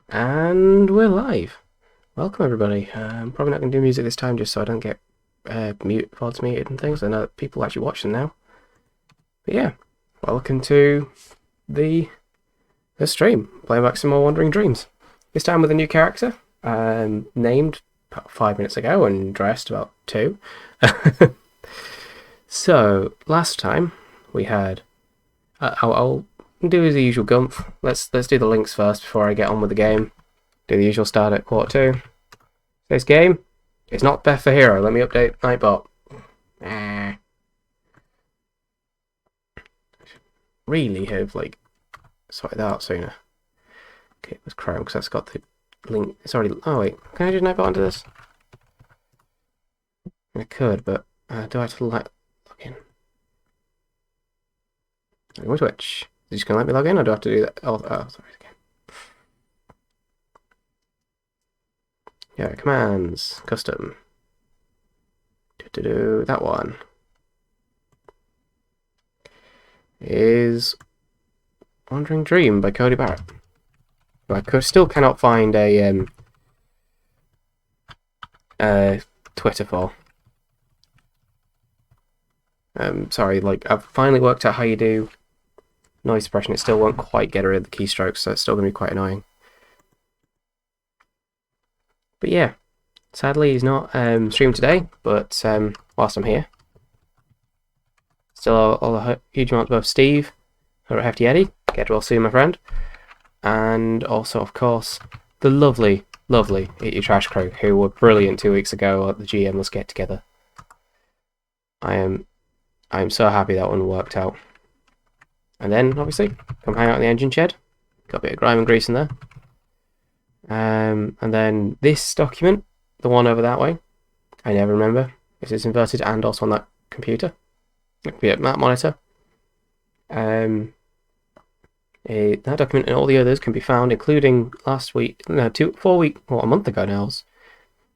And we're live. Welcome everybody. I'm probably not going to do music this time just so I don't get VODs muted and things. I know that people actually watch them now. But yeah, welcome to the stream. Playing back some more Wandering Dreams. This time with a new character, named about 5 minutes ago and dressed about 2. So, last time we had... I'll do the usual gumph. Let's do the links first before I get on with the game. Do the usual start at quarter 2. This game is not best for hero. Let me update Nightbot. Really have sorted that out sooner. Okay, with Chrome because that's got the link. It's already. Oh wait, can I do Nightbot onto this? I could, but do I have to log in? Which? Is it just gonna let me log in, or do I have to do that? Oh sorry. Okay. Yeah, commands, custom. Do that one is Wandering Dream by Cody Barrett. I still cannot find a Twitter for. Sorry, I've finally worked out how you do noise suppression. It still won't quite get rid of the keystrokes, so it's still going to be quite annoying. But yeah, sadly he's not streamed today, but whilst I'm here, still a huge amount of both Steve, or Hefty Eddie, get well soon my friend, and also of course the lovely Eat Your Trash crew, who were brilliant 2 weeks ago at the GM Let's Get Together. I'm so happy that one worked out. And then obviously come hang out in the engine shed. Got a bit of grime and grease in there. And then this document, the one over that way, I never remember if it's inverted and also on that computer. That monitor. That document and all the others can be found, including a month ago now,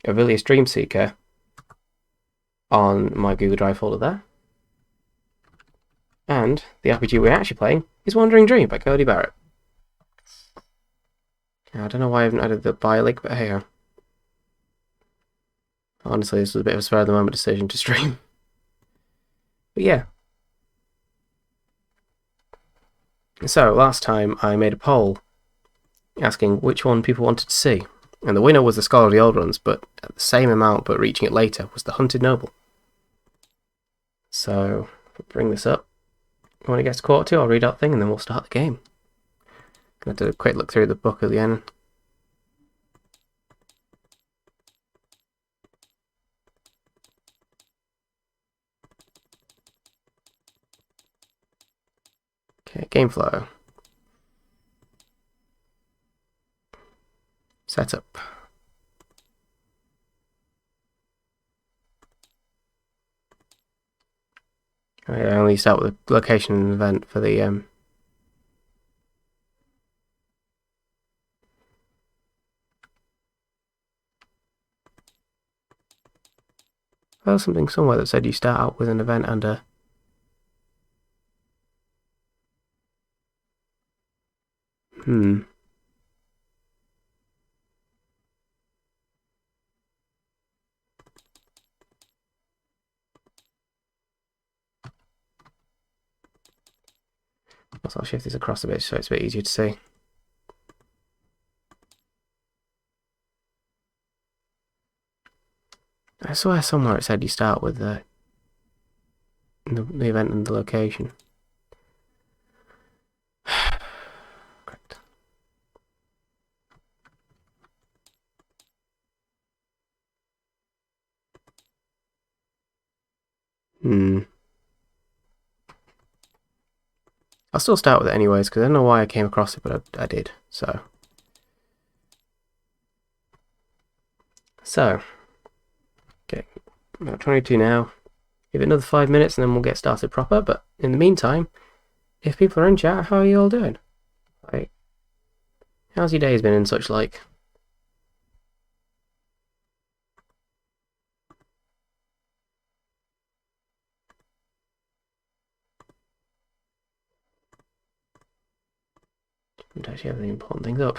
Avilius Dreamseeker on my Google Drive folder there. And the RPG we're actually playing is Wandering Dream by Cody Barrett. I don't know why I haven't added the bio link, but hey. Honestly, this was a bit of a spur of the moment decision to stream. But yeah. So, last time I made a poll asking which one people wanted to see. And the winner was the Scholar of the Old Ones, but at the same amount, but reaching it later, was the Hunted Noble. So, if I bring this up, when it gets to quarter 2, I'll read out the thing and then we'll start the game. Gonna do a quick look through the book at the end. Okay, game flow. Setup. Oh, yeah, I only start with the location and event for the well, something somewhere that said you start out with an event and a... I'll shift this across a bit so it's a bit easier to see. I swear somewhere it said you start with the event and the location. Correct. I'll still start with it anyways, because I don't know why I came across it, but I did, so. Okay, about 22 now. Give it another 5 minutes and then we'll get started proper, but in the meantime, if people are in chat, how are you all doing? How's your days been and such like? Don't actually have the important things up.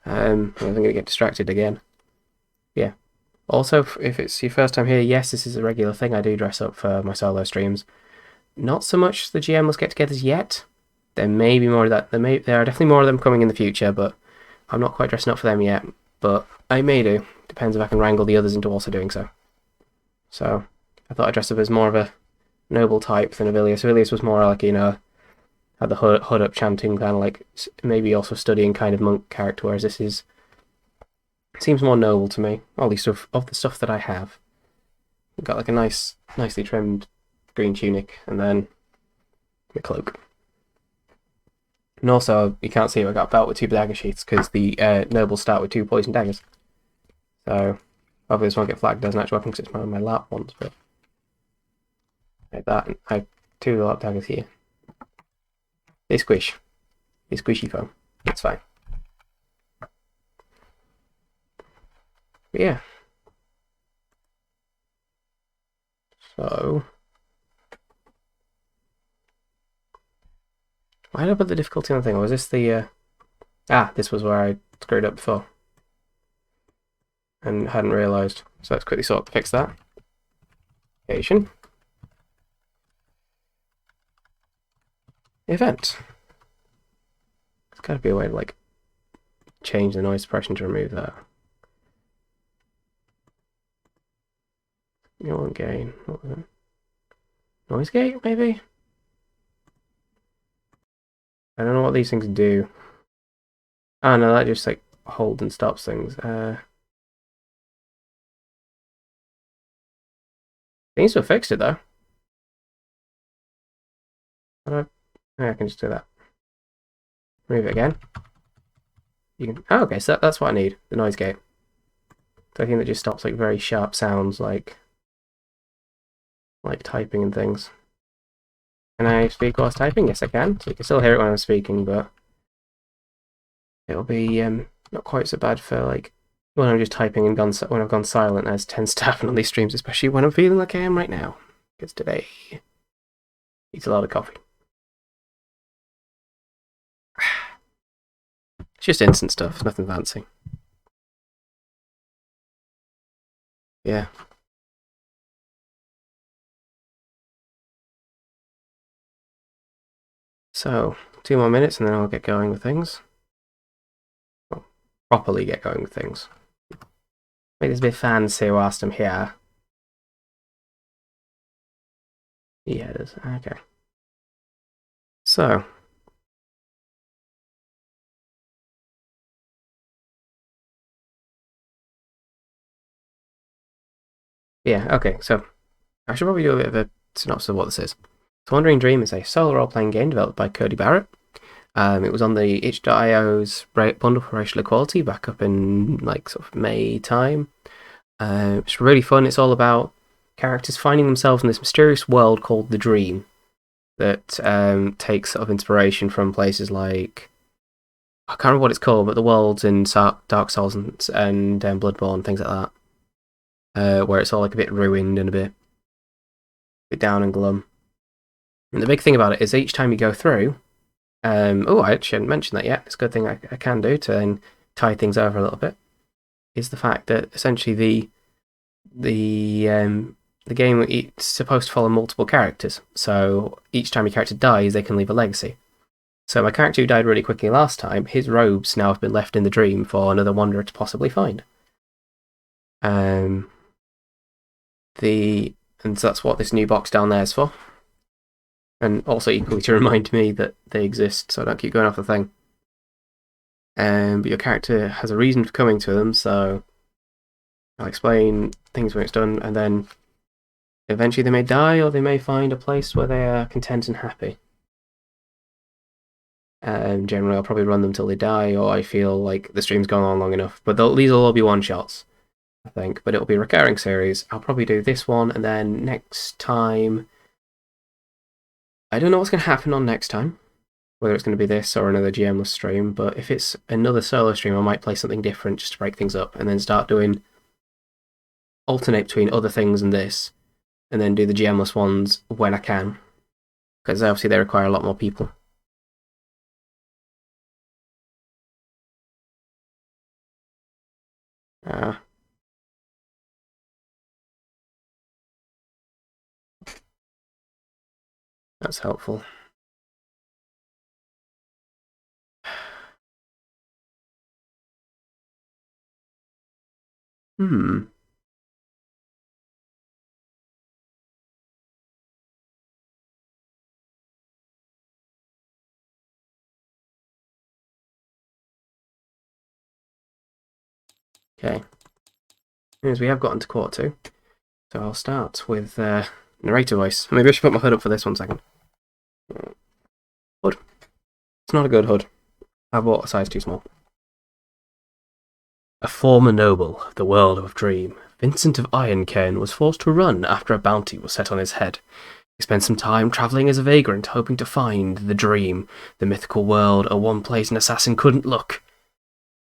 I'm going to get distracted again. Yeah. Also, if it's your first time here, yes, this is a regular thing. I do dress up for my solo streams. Not so much the GMless get-togethers yet. There may be more of that. There are definitely more of them coming in the future, but I'm not quite dressing up for them yet. But I may do. Depends if I can wrangle the others into also doing so. So I thought I'd dress up as more of a noble type than Avilius. Avilius was more like, had the hood up chanting, kind of like maybe also studying kind of monk character, whereas this seems more noble to me, at least of the stuff that I have. Got like a nicely trimmed green tunic, and then my cloak. And also, you can't see it, I got a belt with 2 dagger sheaths, because the nobles start with 2 poison daggers. So, hopefully this won't get flagged as an actual weapon, because it's one of my lap ones, but... like that, and I have 2 lap daggers here. They squish. They squishy foam. It's fine. But yeah. So... why did I put the difficulty on the thing? Or was this the... this was where I screwed up before. And hadn't realised. So let's quickly sort to fix that. Occasion. Event. There's got to be a way to, like, change the noise suppression to remove that. You want gain. What was it? Noise gate, maybe? I don't know what these things do. Oh no, that just like holds and stops things. Seems to have fixed it though. I can just do that. Move it again. You can. Oh, okay, so that's what I need. The noise gate. So I think that just stops like very sharp sounds, like typing and things. Can I speak whilst typing? Yes, I can. So you can still hear it when I'm speaking, but it'll be not quite so bad for like when I'm just typing and when I've gone silent, as tends to happen on these streams, especially when I'm feeling like I am right now. Because today eats a lot of coffee. It's just instant stuff, nothing fancy. Yeah. So, 2 more minutes and then I'll get going with things. Well, properly get going with things. Make this a bit fancy whilst I'm here. Yeah, it is. Okay. So. Yeah, okay, so I should probably do a bit of a synopsis of what this is. So Wandering Dream is a solo role-playing game developed by Cody Barrett. It was on the itch.io's bundle for racial equality back up in like sort of May time. It's really fun. It's all about characters finding themselves in this mysterious world called the Dream that takes sort of inspiration from places like, I can't remember what it's called, but the worlds in Dark Souls and Bloodborne, things like that, where it's all like a bit ruined and a bit down and glum. And the big thing about it is each time you go through, I actually hadn't mentioned that yet. It's a good thing I can do to then tie things over a little bit. Is the fact that essentially the game it's supposed to follow multiple characters. So each time your character dies, they can leave a legacy. So my character who died really quickly last time, his robes now have been left in the dream for another wanderer to possibly find. And so that's what this new box down there is for. And also equally to remind me that they exist, so I don't keep going off the thing. But your character has a reason for coming to them, so I'll explain things when it's done, and then eventually they may die, or they may find a place where they are content and happy. Generally, I'll probably run them till they die, or I feel like the stream's gone on long enough. But these will all be one-shots, I think. But it'll be a recurring series. I'll probably do this one, and then next time... I don't know what's going to happen on next time, whether it's going to be this or another GMless stream, but if it's another solo stream, I might play something different just to break things up, and then start doing... alternate between other things and this, and then do the GMless ones when I can, because obviously they require a lot more people. Ah, that's helpful. Hmm. Okay. As we have gotten to quarter 2, so I'll start with narrator voice. Maybe I should put my hood up for this 1 second. Hood. It's not a good hood. I bought a size too small. A former noble of the world of Dream, Vincent of Ironcairn was forced to run after a bounty was set on his head. He spent some time travelling as a vagrant, hoping to find the Dream, the mythical world, a one place an assassin couldn't look.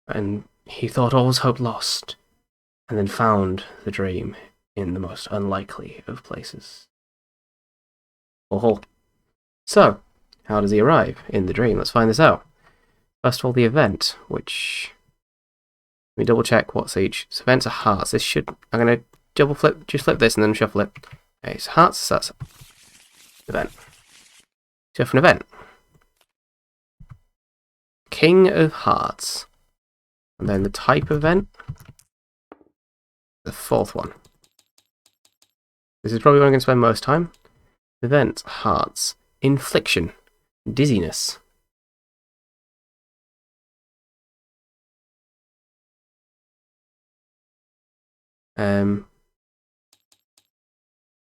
And he thought all was hope lost, and then found the Dream in the most unlikely of places. Oh. So, how does he arrive in the Dream? Let's find this out. First of all, the event, which... Let me double check what's each. So events are hearts. This should... I'm going to double flip, just flip this and then shuffle it. Okay, so hearts, so that's event. So for an event. King of Hearts. And then the type event. The 4th one. This is probably where I'm going to spend most time. Event, hearts. Infliction. Dizziness.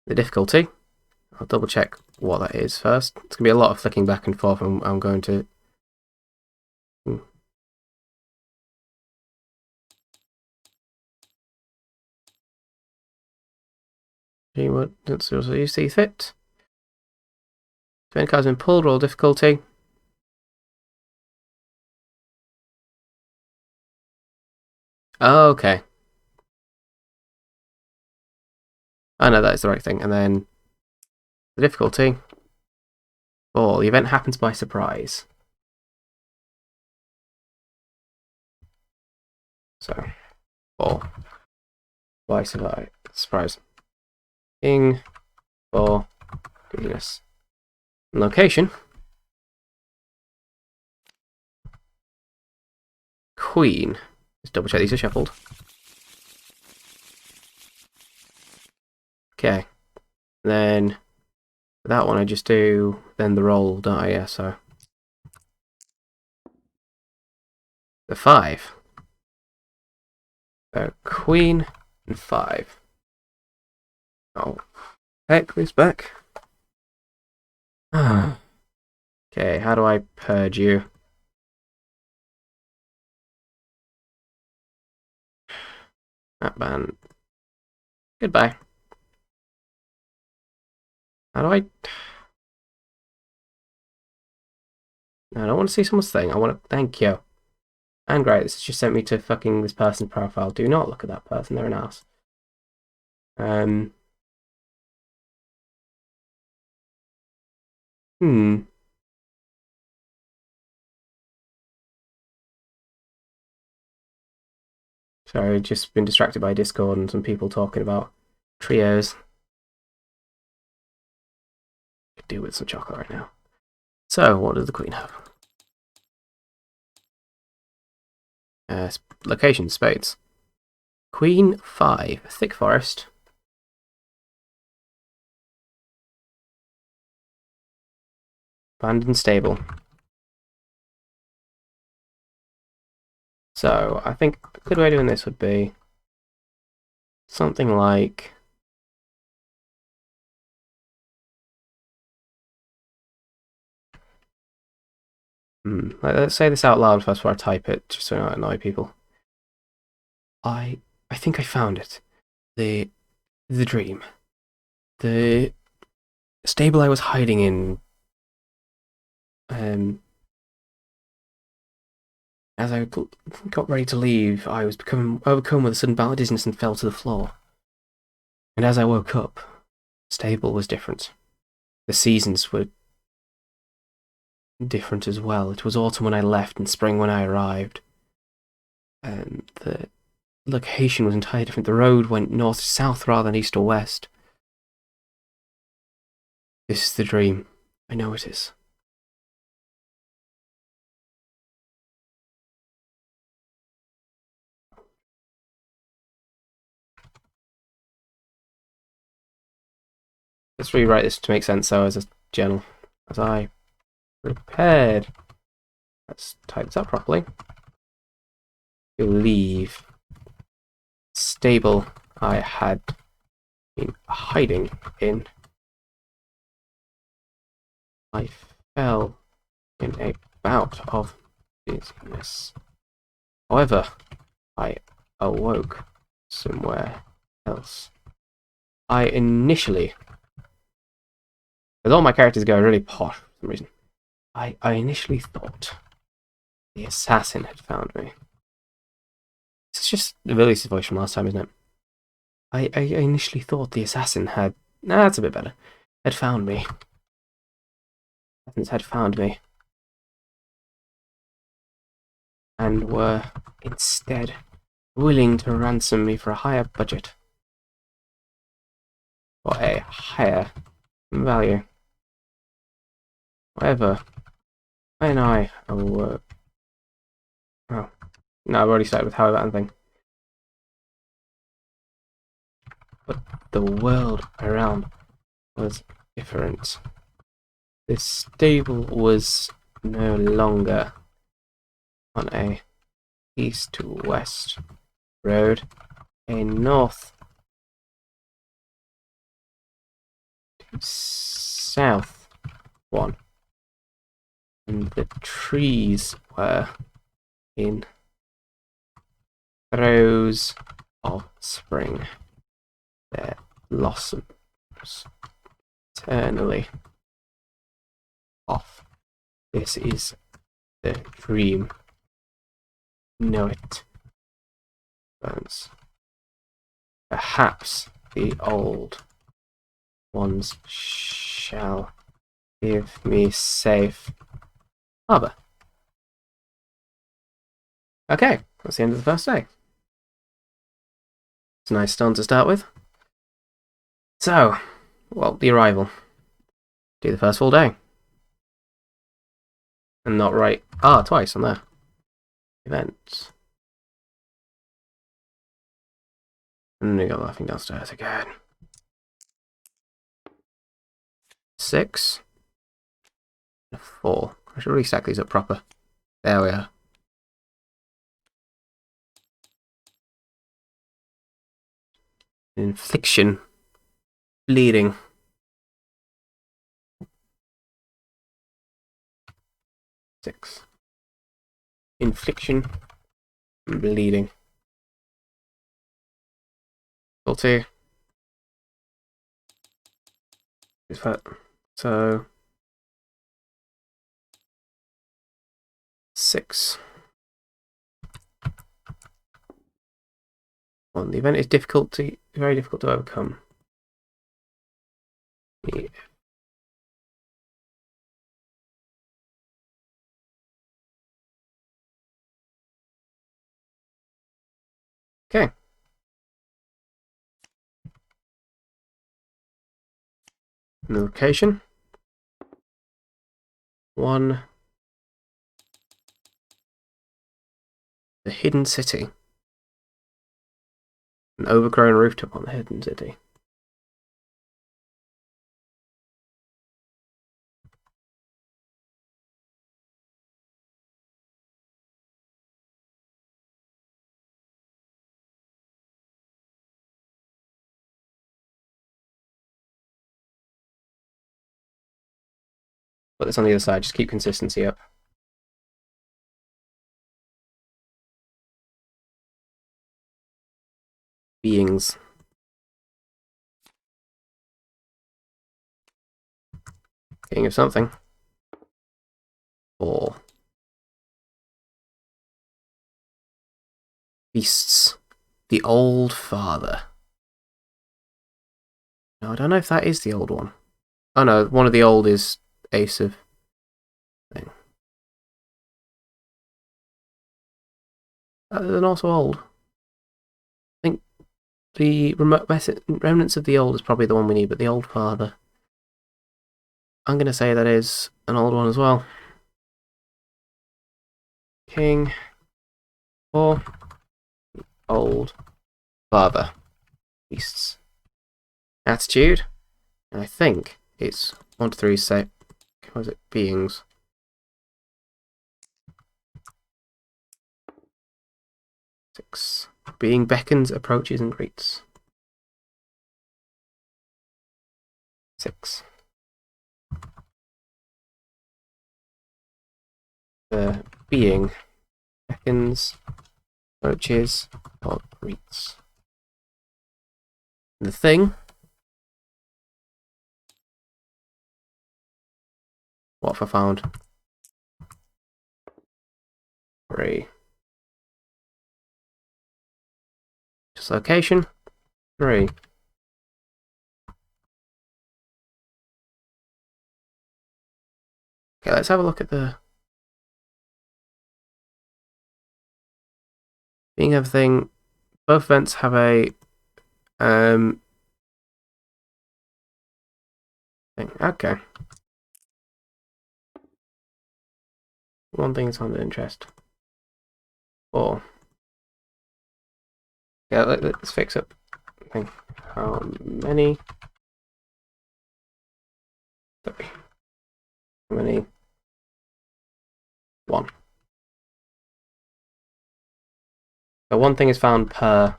The difficulty. I'll double check what that is first. It's going to be a lot of flicking back and forth. I'm going to... So you see fit. If any card's been pulled, roll difficulty. Oh, okay. I know that is the right thing. And then the difficulty. Oh, the event happens by surprise. So, by surprise. King for goodness. Location. Queen. Let's double check these are shuffled. Okay. Then that one I just do then the roll, don't I? Yeah, so the 5. So Queen and 5. Oh, heck this back. Okay, how do I purge you? That ban. Goodbye. How do I... No, I don't want to see someone's thing. I want to... Thank you. And great, this has just sent me to fucking this person's profile. Do not look at that person, they're an ass. Sorry, just been distracted by Discord and some people talking about trios. Could do with some chocolate right now. So, what does the Queen have? Location, spades. Queen 5, thick forest. Abandoned stable. So, I think a good way of doing this would be something like... let's say this out loud first before I type it, just so I don't annoy people. I think I found it. The dream. The stable I was hiding in. As I got ready to leave, I was becoming overcome with a sudden bout of dizziness and fell to the floor. And as I woke up, the stable was different. The seasons were different as well. It was autumn when I left and spring when I arrived. And location was entirely different. The road went north to south rather than east or west. This is the dream. I know it is. Let's rewrite this to make sense though as a journal. As I prepared. Let's type this up properly. Believe stable I had been hiding in. I fell in a bout of dizziness. However, I awoke somewhere else. I initially, with all my characters going really posh for some reason, I initially thought the assassin had found me. It's just Villius' voice from last time, isn't it? I initially thought the assassin had... Nah, that's a bit better. Had found me. Assassins had found me. And were instead willing to ransom me for a higher budget. Or a higher value. However, when I awoke... Oh. No, I've already started with however and thing. But the world around was different. This stable was no longer on a east to west road, a north to south one, and the trees were in throes of spring, their blossoms eternally off. This is the dream. Know it. Burns. Perhaps the old ones shall give me safe harbor. Okay, that's the end of the first day. It's a nice stone to start with. So, well, the arrival. Do the first full day. And not write twice on there. Events. And we got laughing downstairs again. 6. 4. I should really stack these up proper. There we are. Infliction. Bleeding. 6. Infliction. Bleeding. Guilty. So 6. Well, the event is very difficult to overcome. Yeah. Okay. And the location. 1. The hidden city. An overgrown rooftop on the hidden city. Put this on the other side, just keep consistency up. Beings. King of something. 4. Beasts. The Old Father. No, I don't know if that is the old one. Oh no, one of the old is Ace of thing. They're not so old. The remnants of the old is probably the one we need, but the old father. I'm going to say that is an old one as well. King or old father. Beasts. Attitude. And I think it's 1 to 3 set. What is it? Beings. 6. Being beckons, approaches, and greets. 6. The being beckons, approaches, or greets. The thing. What have I found? 3. Just location. 3. Okay, let's have a look at the being everything. Both events have a thing. Okay. One thing is on interest. 4. Yeah, let's fix up. Thing. How many? 3. How many? 1. So one thing is found per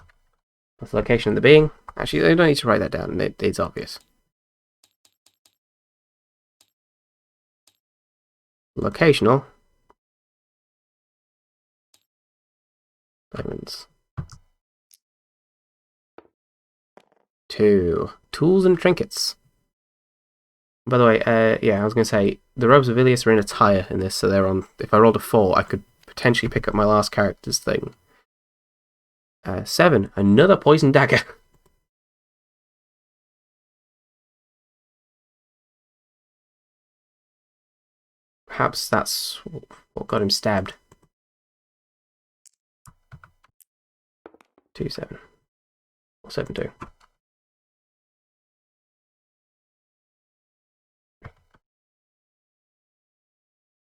the location of the being. Actually, I don't need to write that down. It's obvious. Locational. Diamonds. 2. Tools and trinkets. By the way, yeah, I was going to say, the robes of Ilias are in attire in this, so they're on. If I rolled a 4, I could potentially pick up my last character's thing. 7. Another poison dagger. Perhaps that's what got him stabbed. 2, 7. Or 7, 2.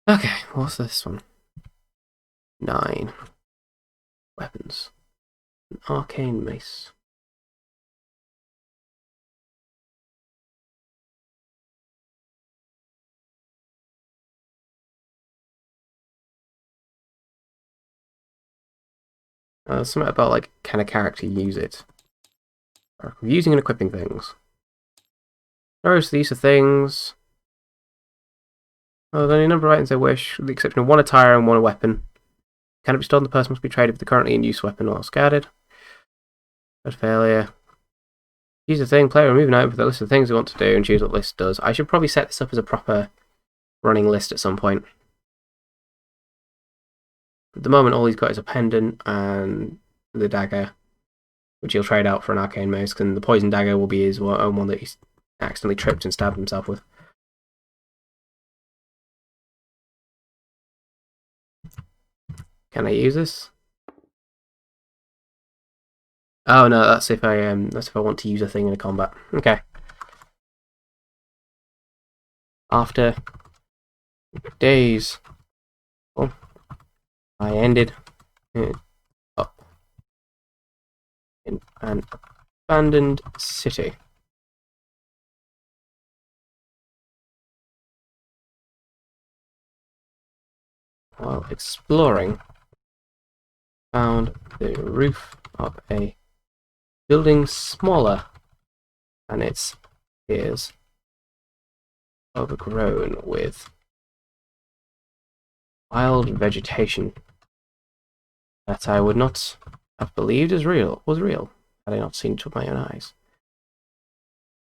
Okay, what's this one? 9. Weapons. An arcane mace. Something about, like, can a character use it? Or using and equipping things. These are things. Oh, there are a number of items they wish, with the exception of 1 attire and 1 weapon. Can it be stolen? The person must be traded with the currently in use weapon or discarded. Third failure. Use a thing, player remove an item for the list of things they want to do and choose what list does. I should probably set this up as a proper running list at some point. At the moment, all he's got is a pendant and the dagger, which he'll trade out for an arcane mace, and the poison dagger will be his own one that he's accidentally tripped and stabbed himself with. Can I use this? Oh no, that's if I want to use a thing in a combat. Okay. After days, oh, I ended up in an abandoned city. While exploring, found the roof of a building smaller than its peers, overgrown with wild vegetation that I would not have believed was real had I not seen it with my own eyes.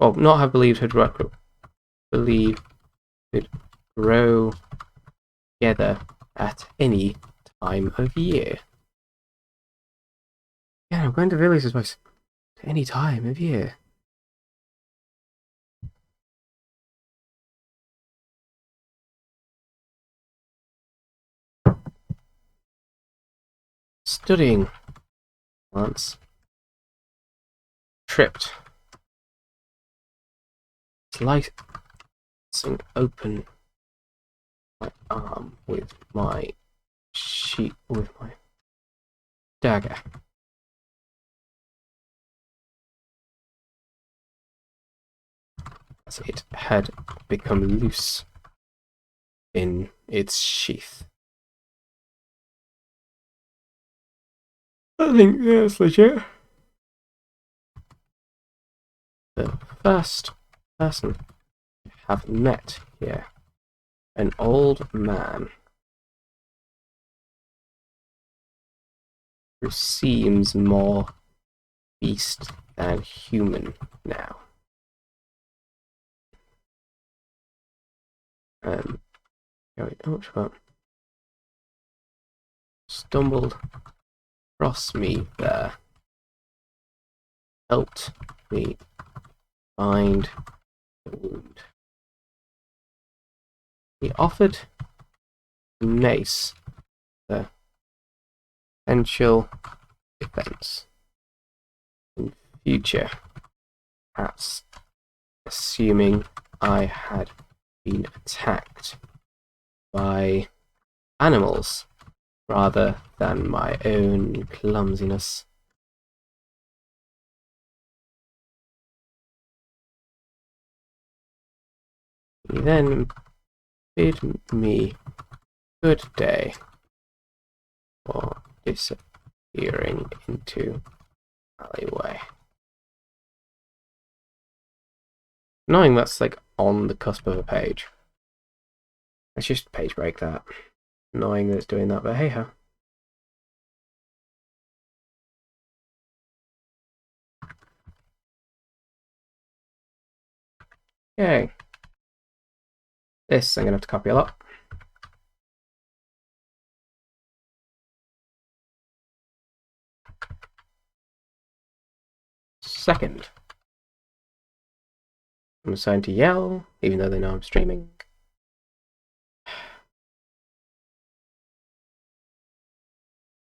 Well, not have believed it grow together at any time of year. Yeah, I'm going to Villiers at any time of year. Studying plants tripped. Slicing open my arm with my dagger. As it had become loose in its sheath. I think that's legit. The first person I have met here, an old man who seems more beast than human now. Stumbled across me there, helped me find the wound. He offered mace the potential defense in future, perhaps assuming I had been attacked by animals rather than my own clumsiness. He then bid me good day for disappearing into alleyway. Knowing that's like on the cusp of a page. Let's just page break that. Knowing that it's doing that, but hey ho. Okay. This I'm gonna have to copy a lot. Second. I'm assigned to yell, even though they know I'm streaming.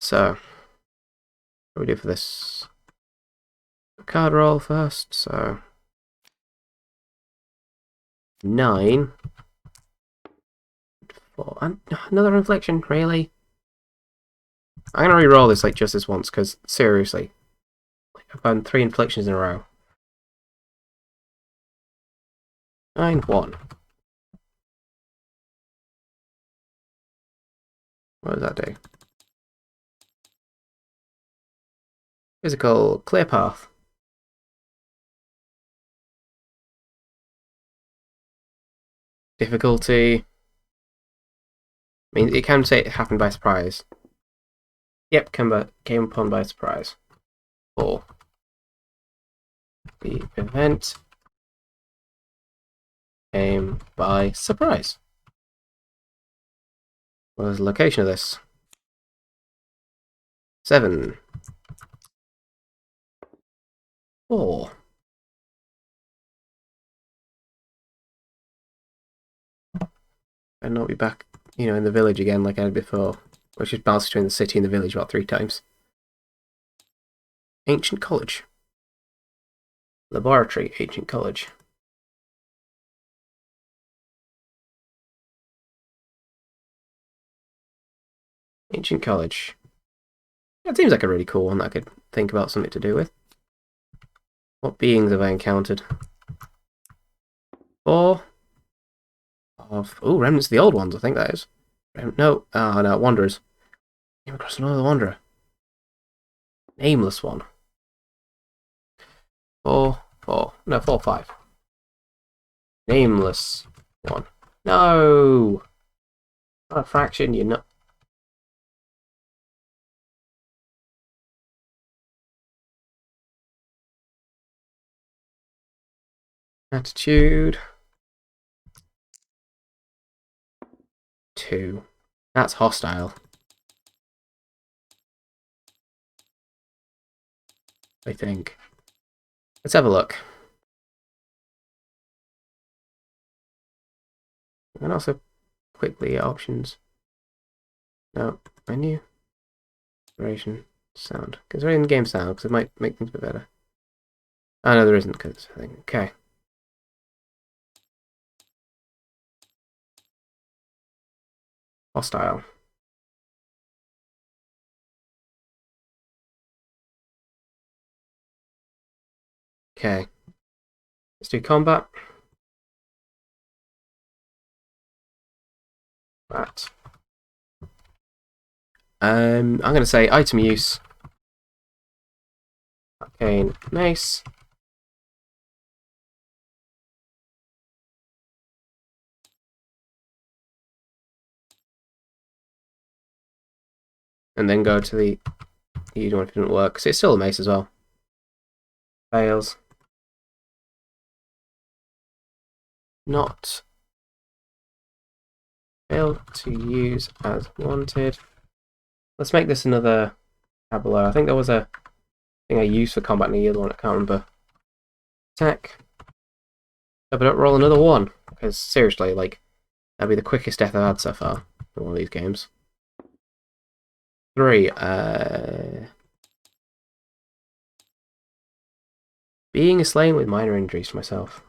So, what do we do for this? Card roll first, so 9. 4. And another infliction, really? I'm gonna re-roll this like just this once, because seriously, I've done 3 inflictions in a row. 9, 1. What does that do? Physical, clear path. Difficulty. I mean, it can say it happened by surprise. Yep, came upon by surprise. 4. The event came by surprise. What is the location of this? 7. 4. And not be back, in the village again like I had before. Which is bounced between the city and the village about 3 times. Ancient College. Laboratory, Ancient College. Ancient College. That seems like a really cool one that I could think about something to do with. What beings have I encountered? 4 of... Oh, remnants of the old ones, I think that is. No, no, Wanderers. Came across another Wanderer. Nameless one. 4, 4. No, 4, 5. Nameless one. No! Not a fraction, you're not... Attitude. 2. That's hostile. I think. Let's have a look. And also quickly options. No, menu. Duration. Sound. Because we're in game sound, because it might make things a bit better. Oh no, there isn't, because it's a thing. Okay. Hostile. Okay. Let's do combat. That. I'm going to say item use. Arcane mace. And then go to the one if it didn't work, because it's still a mace as well. Fails. Not. Failed to use as wanted. Let's make this another tableau. I think there was a thing I used for combat in the other one, I can't remember. Attack. Oh, but roll another one, because seriously, like, that'd be the quickest death I've had so far in one of these games. 3. Being slain with minor injuries to myself.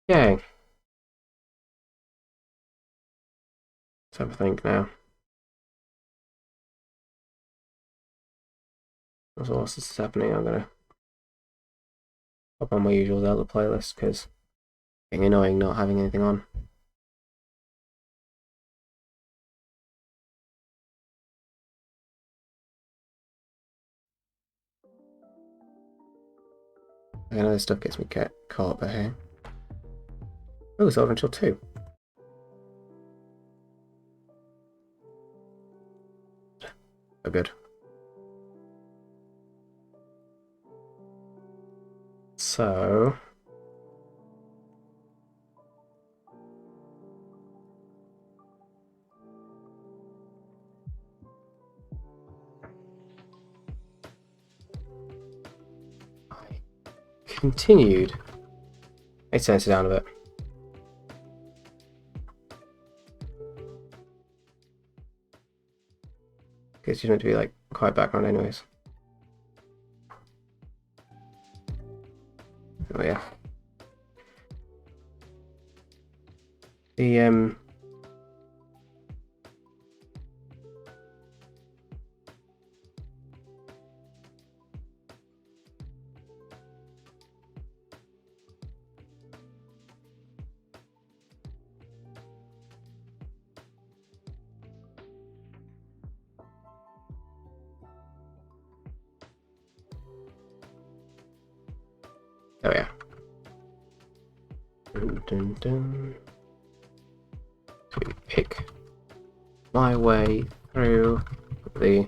Okay. Let's have a think now. So whilst this is happening, I'm gonna pop on my usual Zelda playlist, because it's getting annoying not having anything on. I know this stuff gets me caught by here. Oh, it's over until 2. Oh, good. So... I continued. Let's turn it down a bit. Because you're meant to be like quiet background anyways. Oh yeah. The oh yeah. Dun, dun, dun. To pick my way through the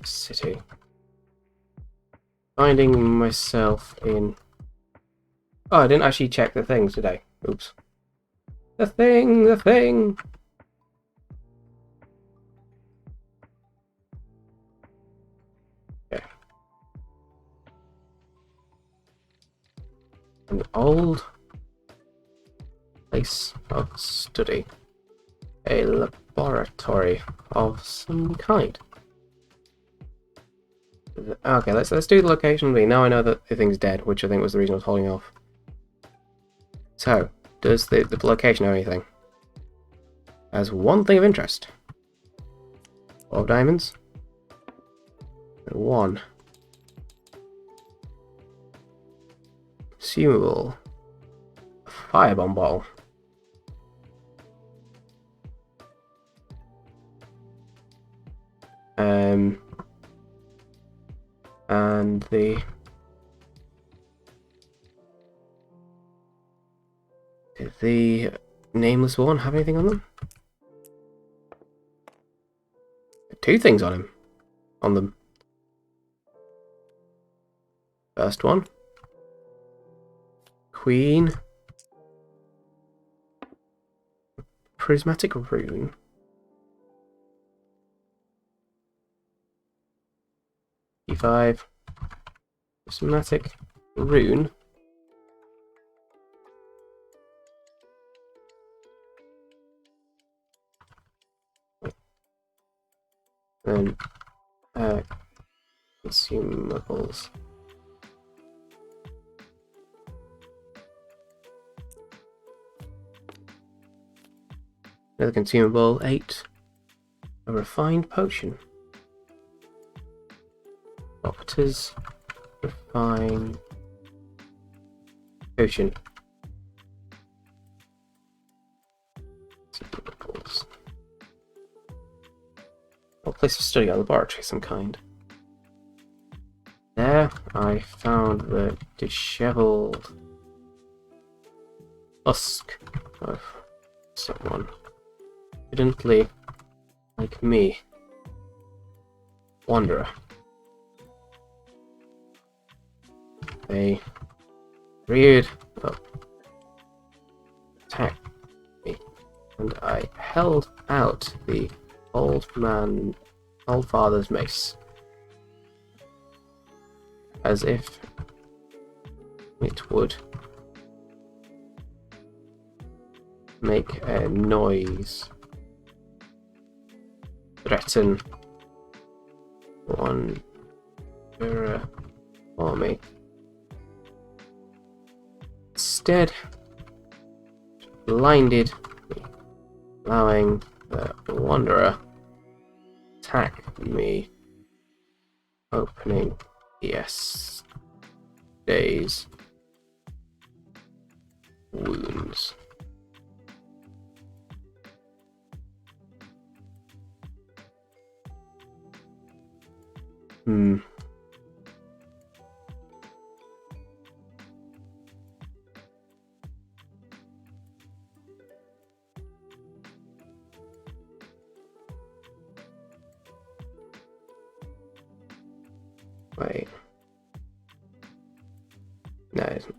city. Finding myself in... Oh, I didn't actually check the things today. Oops. The thing! Okay. An old place of study. A laboratory of some kind. Okay, let's do the location B. Now I know that the thing's dead, which I think was the reason I was holding off. So, does the location know anything? As one thing of interest. 12 diamonds. And 1. Consumable. A firebomb bottle. And the... Did the nameless one have anything on them? 2 things on him. On them. First one. Queen. prismatic rune. E5. Prismatic rune. Then consumables. Another consumable, 8. A refined potion. Doctor's refined potion. Consumables. A place of study, a laboratory of some kind. There, I found the disheveled husk of someone. Evidently, like me, wanderer. They reared up, attacked me, and I held out the old father's mace, as if it would make a noise, threaten wanderer for me. Instead, blinded me, allowing the wanderer attack me, opening yesterday's wounds. Wait. No, it isn't.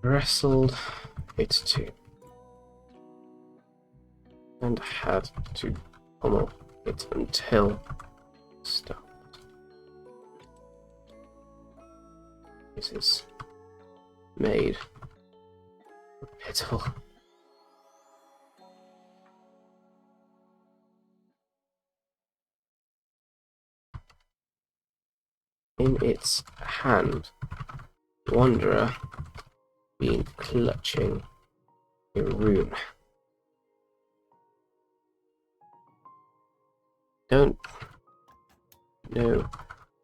Wrestled it to, and had to pummel it until it stopped. This is made pitiful. In its hand, Wanderer been clutching a rune. Don't know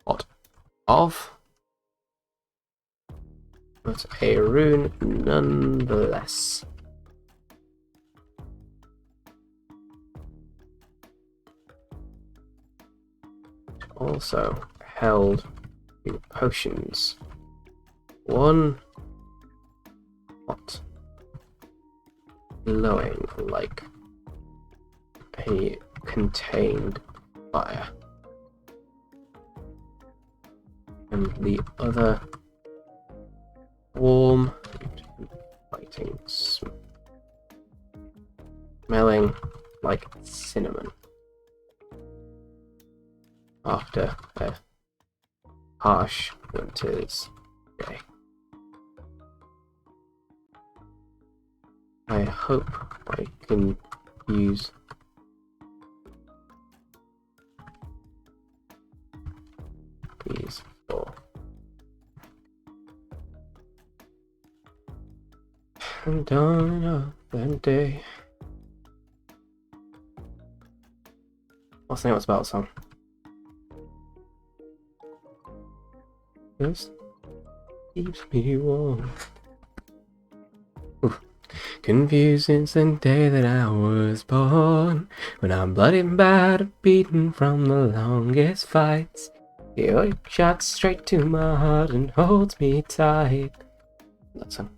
what of, but a rune nonetheless. Also held in potions. One hot, glowing like a contained fire, and the other warm, fighting, smelling like cinnamon after a harsh winter's day. I hope I can use these for dawn of that day. What's the name of the spell song? Just keeps me warm. Confused since the day that I was born, when I'm bloody and battered, beaten from the longest fights. The shot straight to my heart and holds me tight. That's a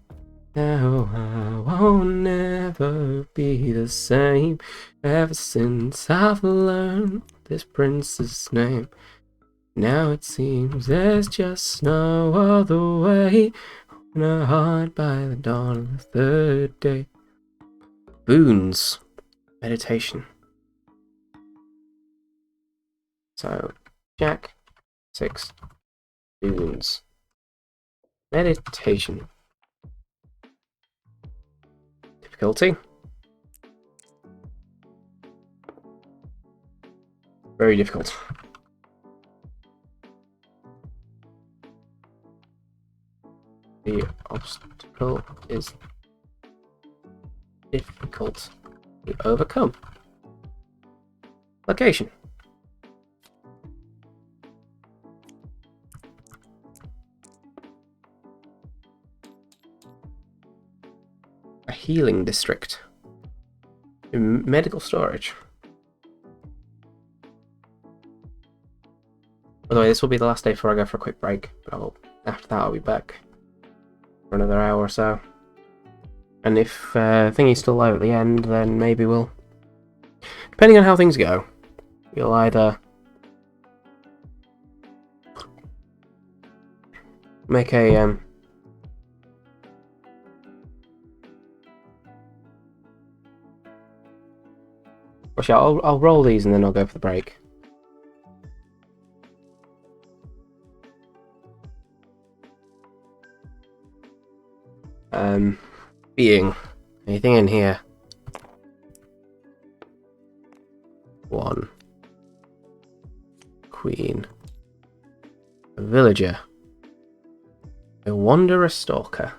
Now I won't never be the same ever since I've learned this prince's name. Now it seems there's just no other way. Open her heart by the dawn of the third day. Boons. Meditation. So, Jack, 6. Boons. Meditation. Difficulty. Very difficult. The obstacle is difficult to overcome. Location. A healing district. Medical storage. By the way, this will be the last day before I go for a quick break, but after that I'll be back for another hour or so. And if thingy's still live at the end, then maybe we'll... Depending on how things go, we'll either make a... Actually, I'll roll these and then I'll go for the break. Being anything in here? 1 queen, a villager, a wanderer stalker,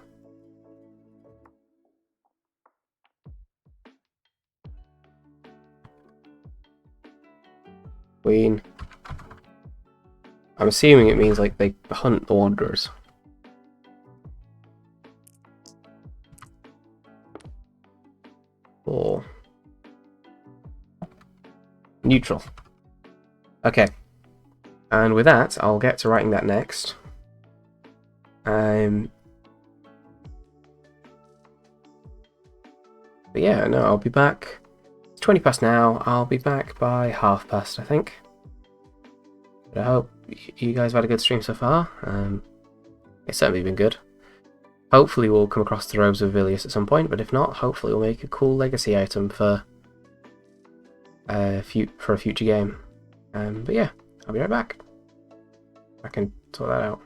queen. I'm assuming it means like they hunt the wanderers. Or neutral. Okay. And with that, I'll get to writing that next. But yeah, no, I'll be back. It's 20 past now. I'll be back by past, I think. But I hope you guys have had a good stream so far. It's certainly been good. Hopefully we'll come across the robes of Vilius at some point, but if not, hopefully we'll make a cool legacy item for a future game. But yeah, I'll be right back. I can sort that out.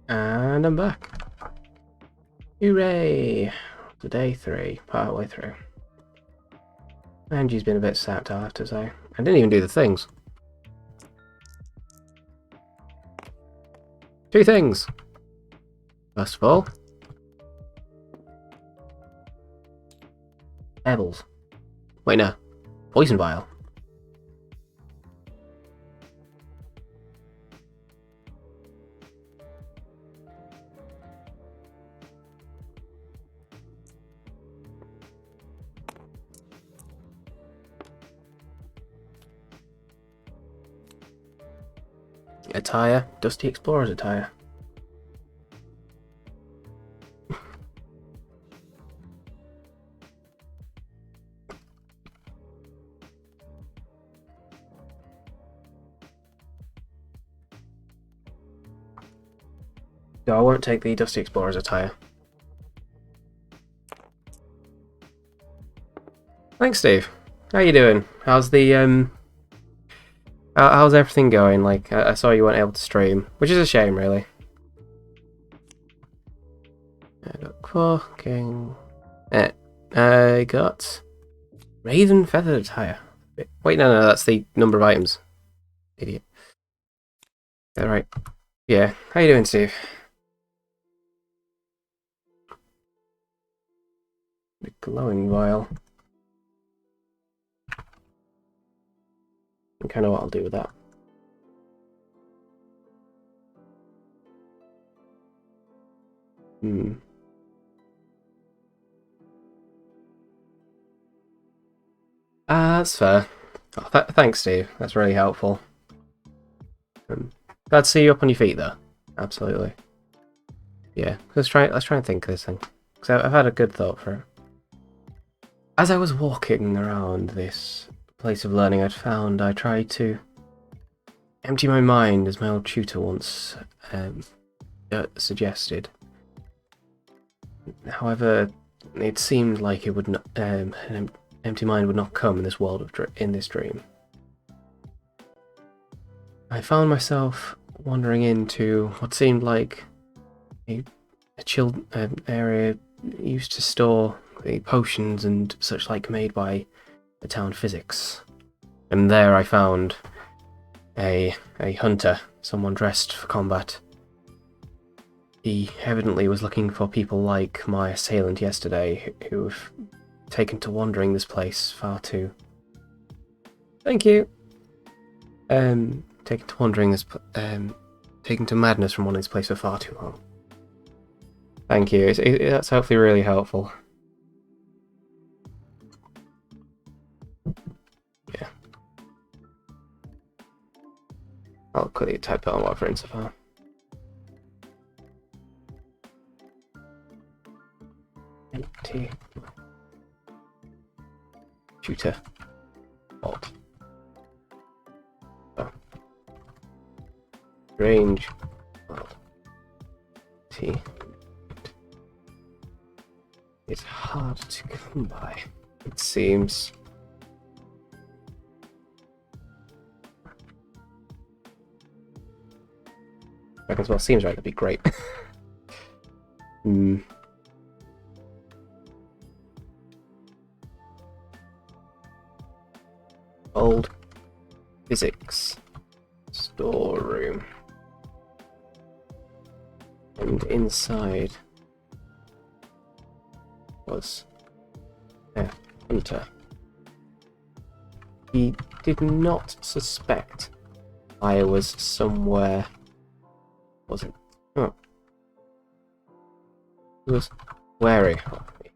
And I'm back. Hooray! To day 3, part way through. Angie's been a bit sapped, I'll have to say. I didn't even do the things. 2 things! First of all, pebbles. Wait, no. Poison vial. Attire. Dusty Explorer's attire. No, I won't take the Dusty Explorer's attire. Thanks, Steve. How you doing? How's the how's everything going? Like, I saw you weren't able to stream, which is a shame, really. I got cooking. I got Raven Feathered attire. Wait, no, that's the number of items. Idiot. Alright. Yeah. How you doing, Steve? The glowing vial. I kind of what I'll do with that. That's fair. Oh, thanks, Steve. That's really helpful. Glad to see you up on your feet, though. Absolutely. Yeah, let's try and think of this thing. Because I've had a good thought for it. As I was walking around this place of learning I'd found, I tried to empty my mind, as my old tutor once suggested. However, it seemed like it would not, an empty mind would not come in this world of in this dream. I found myself wandering into what seemed like a chilled area used to store the potions and such like made by the town physics. And there I found a hunter, someone dressed for combat. He evidently was looking for people like my assailant yesterday, who have taken to wandering this place far too. Thank you. Taken to wandering this, taken to madness from wandering this place for far too long. Thank you. That's hopefully really helpful. Yeah. I'll quickly type it on what I've written so far. Empty. Shooter. Alt. Oh. Range. Alt. T. It's hard to come by, it seems. Reckons well seems right, that'd be great. Old physics storeroom. And inside was a hunter. He did not suspect I was somewhere. Was it? Oh. He was wary of me.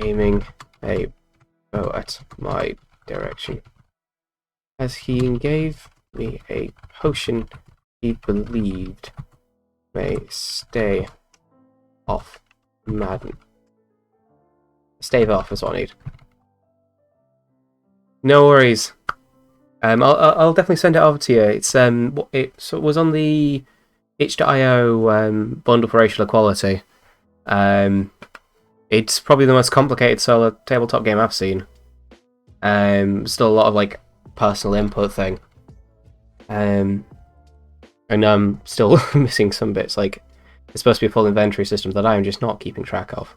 Aiming a bow at my direction. As he gave me a potion he believed may stay off Madden. Stave off is what I need. No worries. I'll definitely send it over to you. It's it was on the itch.io bundle for racial equality. It's probably the most complicated solo tabletop game I've seen. Still a lot of like personal input thing. And I'm still missing some bits, like it's supposed to be a full inventory system that I'm just not keeping track of.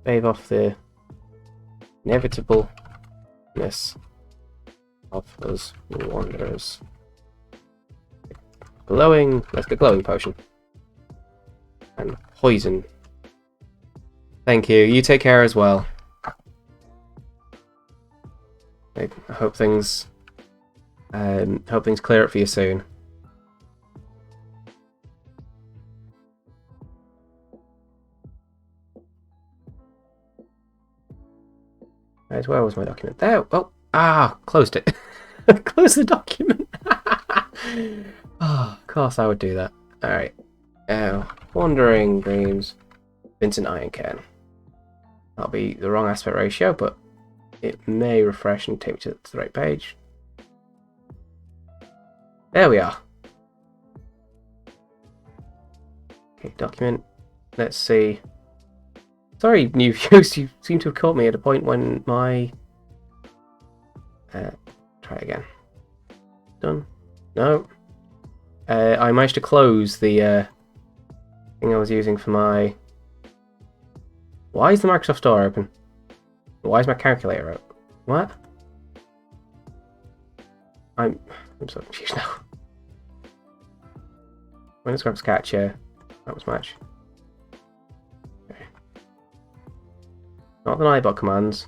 Save off the inevitableness of those wanderers. Glowing, let's get glowing potion. And poison. Thank you, you take care as well. I hope things clear up for you soon. Right, where was my document? There. Oh, closed it. Close the document. Oh, of course I would do that. All right. Now, Wandering Dreams, Vincent Ironcairn. That'll be the wrong aspect ratio, but it may refresh and take me to the right page. There we are. Okay, document. Let's see. Sorry, new views. You seem to have caught me at a point when my... try again. Done. No. I managed to close the thing I was using for my... Why is the Microsoft Store open? Why is my calculator out? What? I'm so confused now. Windows grabs catcher. That was match. Okay. Not the Nightbot commands.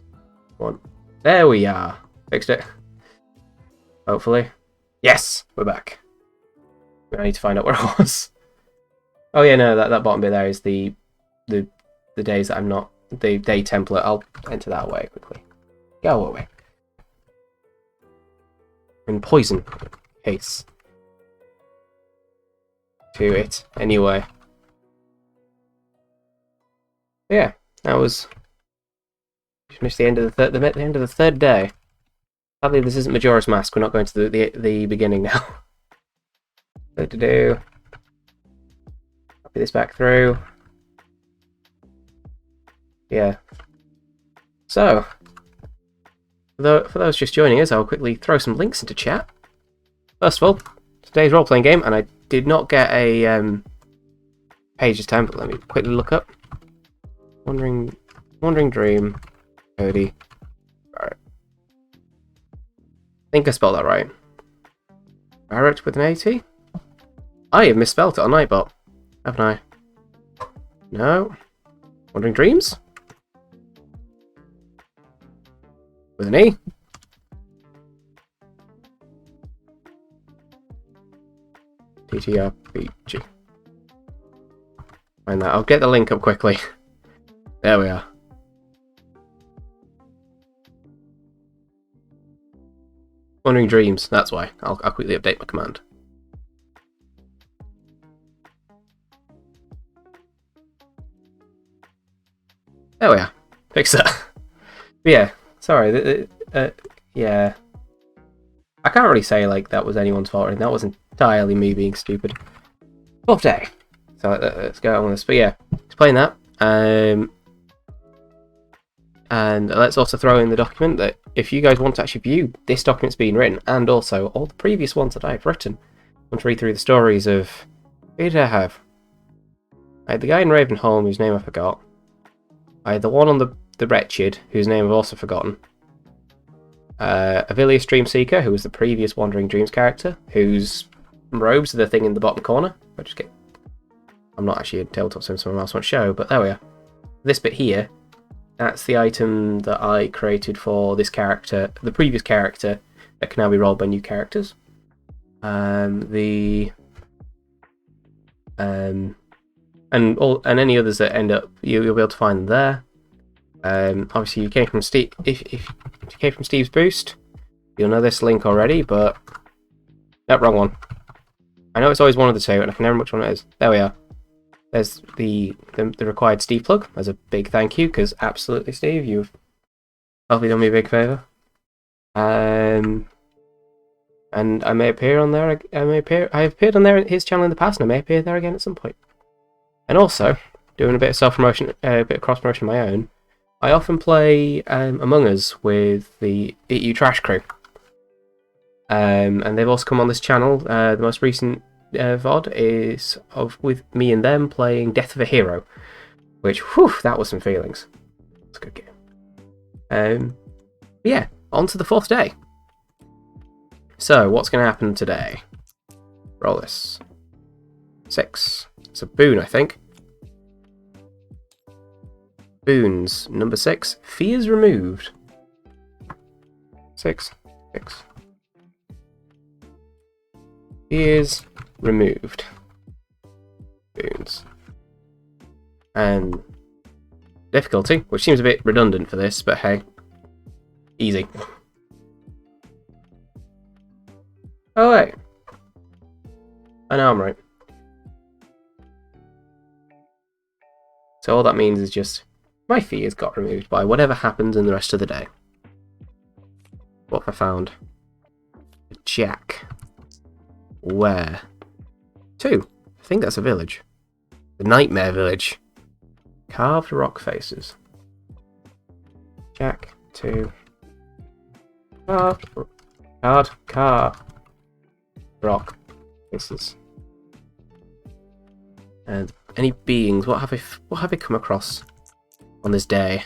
One. There we are. Fixed it. Hopefully. Yes! We're back. I need to find out where I was. Oh yeah, no, that bottom bit there is the days that I'm not... The day template. I'll enter that away quickly. Go away. And poison. Case. To it. Anyway. Yeah, that was... Just missed the end of the end of the third day. Sadly, this isn't Majora's Mask. We're not going to the beginning now. What to do? Copy this back through. Yeah. So, for those just joining us, I'll quickly throw some links into chat. First of all, today's role-playing game, and I did not get a page this time, but let me quickly look up. Wandering Dream, Cody. Barrett. I think I spelled that right. Barrett with an AT? I have misspelled it on Nightbot, haven't I? No. Wandering Dreams? With an E? TTRPG. Find that. I'll get the link up quickly. There we are. Wandering Dreams, that's why. I'll quickly update my command. There we are. Fix that. But yeah, sorry. Yeah. I can't really say like that was anyone's fault, and that was entirely me being stupid. 12th day. So let's go on with this. But yeah, explain that. And let's also throw in the document that if you guys want to actually view this document's being written, and also all the previous ones that I've written, want to read through the stories of... Who did I have? I had the guy in Ravenholm whose name I forgot. I had the one on the Wretched, whose name I've also forgotten. Avilius Dreamseeker, who was the previous Wandering Dreams character, whose robes are the thing in the bottom corner. I'm not actually a tabletop sim, someone else won't show, but there we are. This bit here, that's the item that I created for this character, the previous character, that can now be rolled by new characters. And any others that end up, you'll be able to find them there. Obviously, you came from Steve. If you came from Steve's Boost, you'll know this link already. But no, wrong one. I know it's always one of the two, and I can remember which one it is. There we are. There's the required Steve plug as a big thank you, because absolutely, Steve, you've probably done me a big favour. And I may appear on there. I have appeared on there in his channel in the past, and I may appear there again at some point. And also, doing a bit of self-promotion, a bit of cross-promotion of my own, I often play Among Us with the Eat You Trash crew. And they've also come on this channel. The most recent VOD is with me and them playing Death of a Hero, which, whew, that was some feelings. It's a good game. Yeah, on to the 4th day. So, what's going to happen today? Roll this. 6. It's a boon, I think. Boons. Number 6. Fears removed. 6. Fears removed. Boons. And difficulty, which seems a bit redundant for this, but hey. Easy. Oh wait. I know I'm right. So all that means is just my fears got removed by whatever happens in the rest of the day. What have I found? A jack. Where? 2. I think that's a village. The Nightmare Village. Carved rock faces. Jack 2. Carved rock faces. And any beings? What have I come across on this day?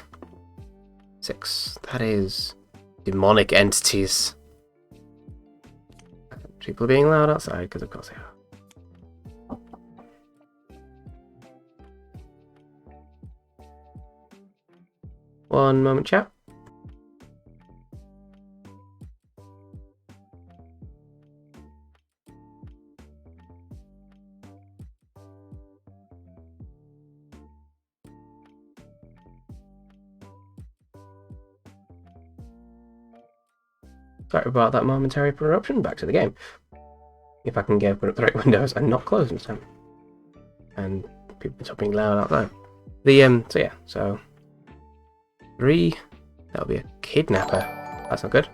6. That is demonic entities. People are being loud outside because of course they are. One moment, chat. Sorry about that momentary interruption. Back to the game. If I can get the right windows and not close this time. And people stop being loud outside. So 3. That'll be a kidnapper. That's not good.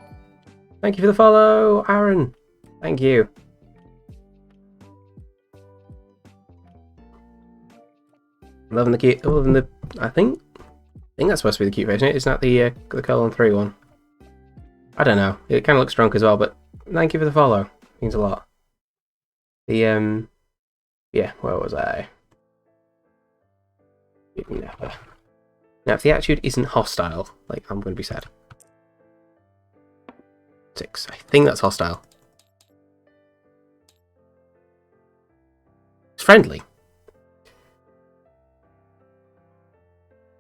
Thank you for the follow, Aaron. Thank you. Loving the cute. Loving the. I think that's supposed to be the cute version. It's not the colon 3 one. I don't know. It kind of looks drunk as well, but thank you for the follow. It means a lot. The yeah. Where was I? Kidnapper. Now, if the attitude isn't hostile, like, I'm going to be sad. 6. I think that's hostile. It's friendly.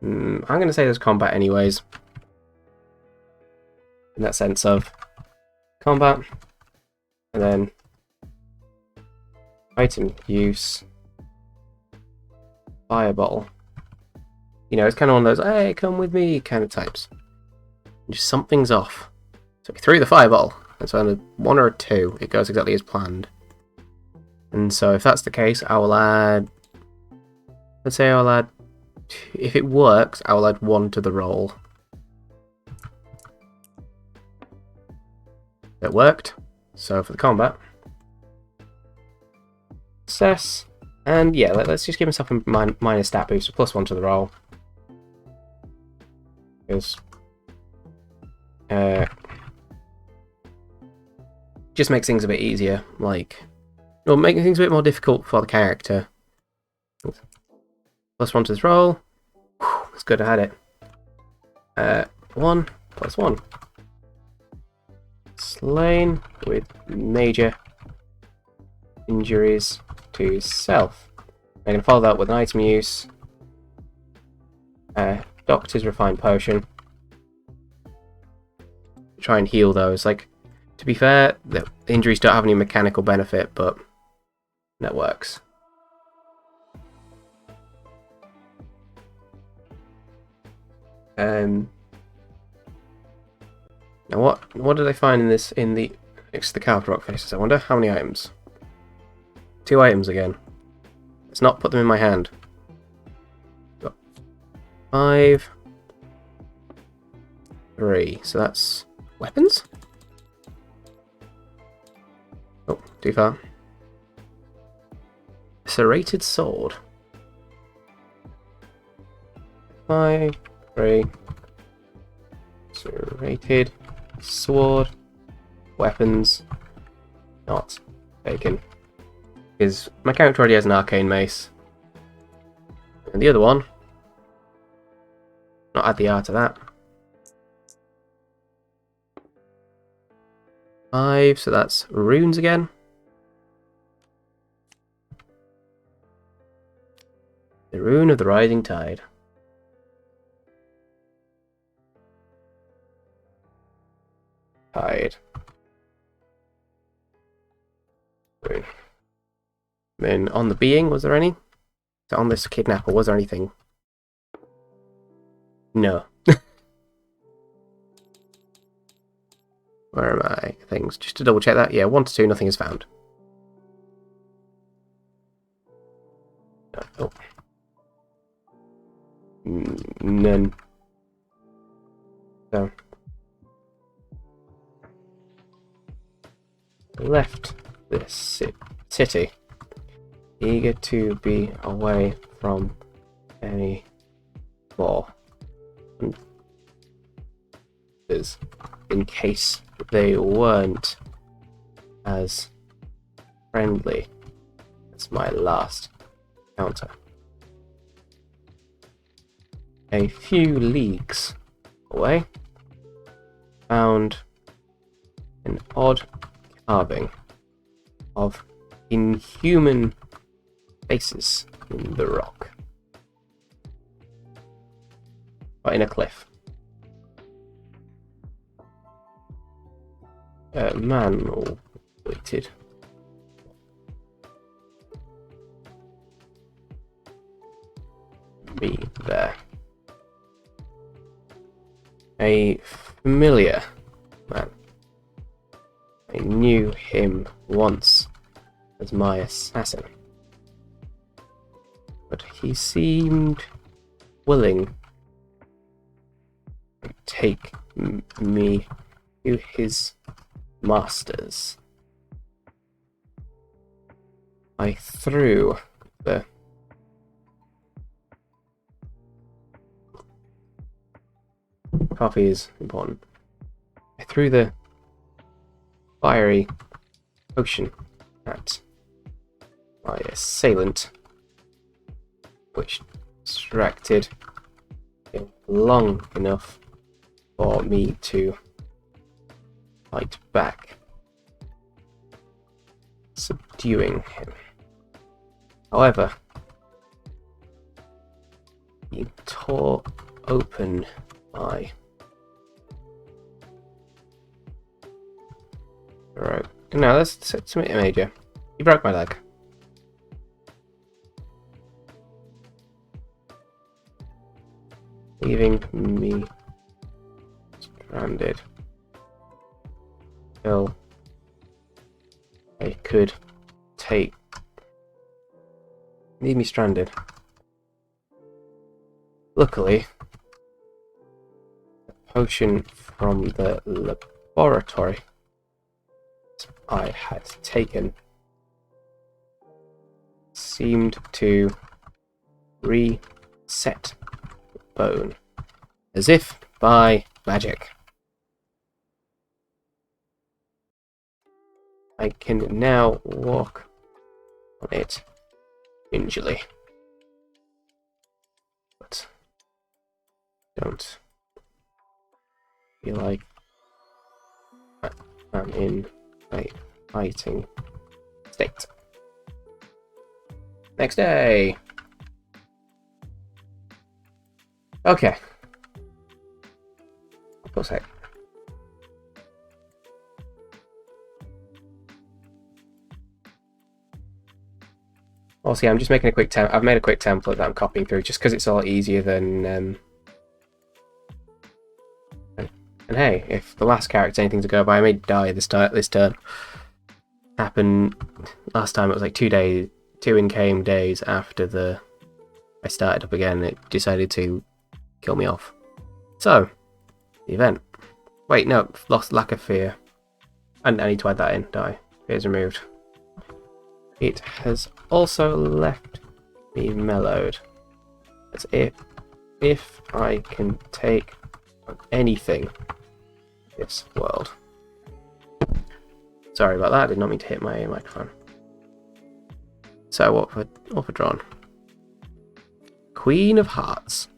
I'm going to say there's combat anyways. In that sense of combat. And then item use. Fire bottle. You know, it's kind of one of those, hey, come with me kind of types. Just something's off. So we threw the fire bottle. And so on a 1 or a 2, it goes exactly as planned. And so if that's the case, I will add... Let's say I'll add... If it works, I will add 1 to the roll. It worked. So for the combat... Success. And yeah, let's just give myself a minor stat boost, so +1 to the roll. Because just makes things a bit easier, like, well, making things a bit more difficult for the character. +1 to this roll. Whew, that's good, I had it. 1 + 1. Slain with major injuries to self. I'm going to follow that with an item use. Doctor's Refined Potion. Try and heal those. Like, to be fair, the injuries don't have any mechanical benefit, but that works. Now what did I find in this, next to the carved rock faces? I wonder how many items. 2 items again. Let's not put them in my hand. Got 5, 3. So that's weapons? Oh, too far. Serrated sword. 5, 3, rated. Sword. Weapons. Not taken. Because my character already has an arcane mace. And the other one, not add the R to that. 5, so that's runes again. The Rune of the Rising Tide. Tide. Rune. Then on the being, was there any? So on this kidnapper, was there anything? No. Where are my things? Just to double check that. Yeah, 1 to 2, nothing is found. Oh. None. So. Left this city. Eager to be away from any more. In case they weren't as friendly as my last encounter. A few leagues away, found an odd carving of inhuman faces in the rock. Or in a cliff. A man all waited. Me there. A familiar man. I knew him once as my assassin. But he seemed willing to take me to his masters. I threw the coffee is important. I threw the fiery potion at my assailant, which distracted him long enough for me to fight back, subduing him. However, he tore open my throat. No, that's submit a major. He broke my leg. Leaving me stranded. Till I could take. Leave me stranded. Luckily, the potion from the laboratory I had taken seemed to reset the bone, as if by magic. I can now walk on it gingerly, but don't feel like I'm in a fighting state. Next day. Okay. One sec. Also, yeah, I'm just making a quick I've made a quick template that I'm copying through just because it's a lot easier than and hey, if the last character's anything to go by, I may die this turn. Happened last time. It was like 2 in-game days after I started up again. It decided to kill me off. So the event. Wait, no, lost lack of fear. And I need to add that in. Die. Fear's removed. It has also left me mellowed. As if I can take anything this world. Sorry about that, I did not mean to hit my microphone. So what have I drawn? Queen of Hearts.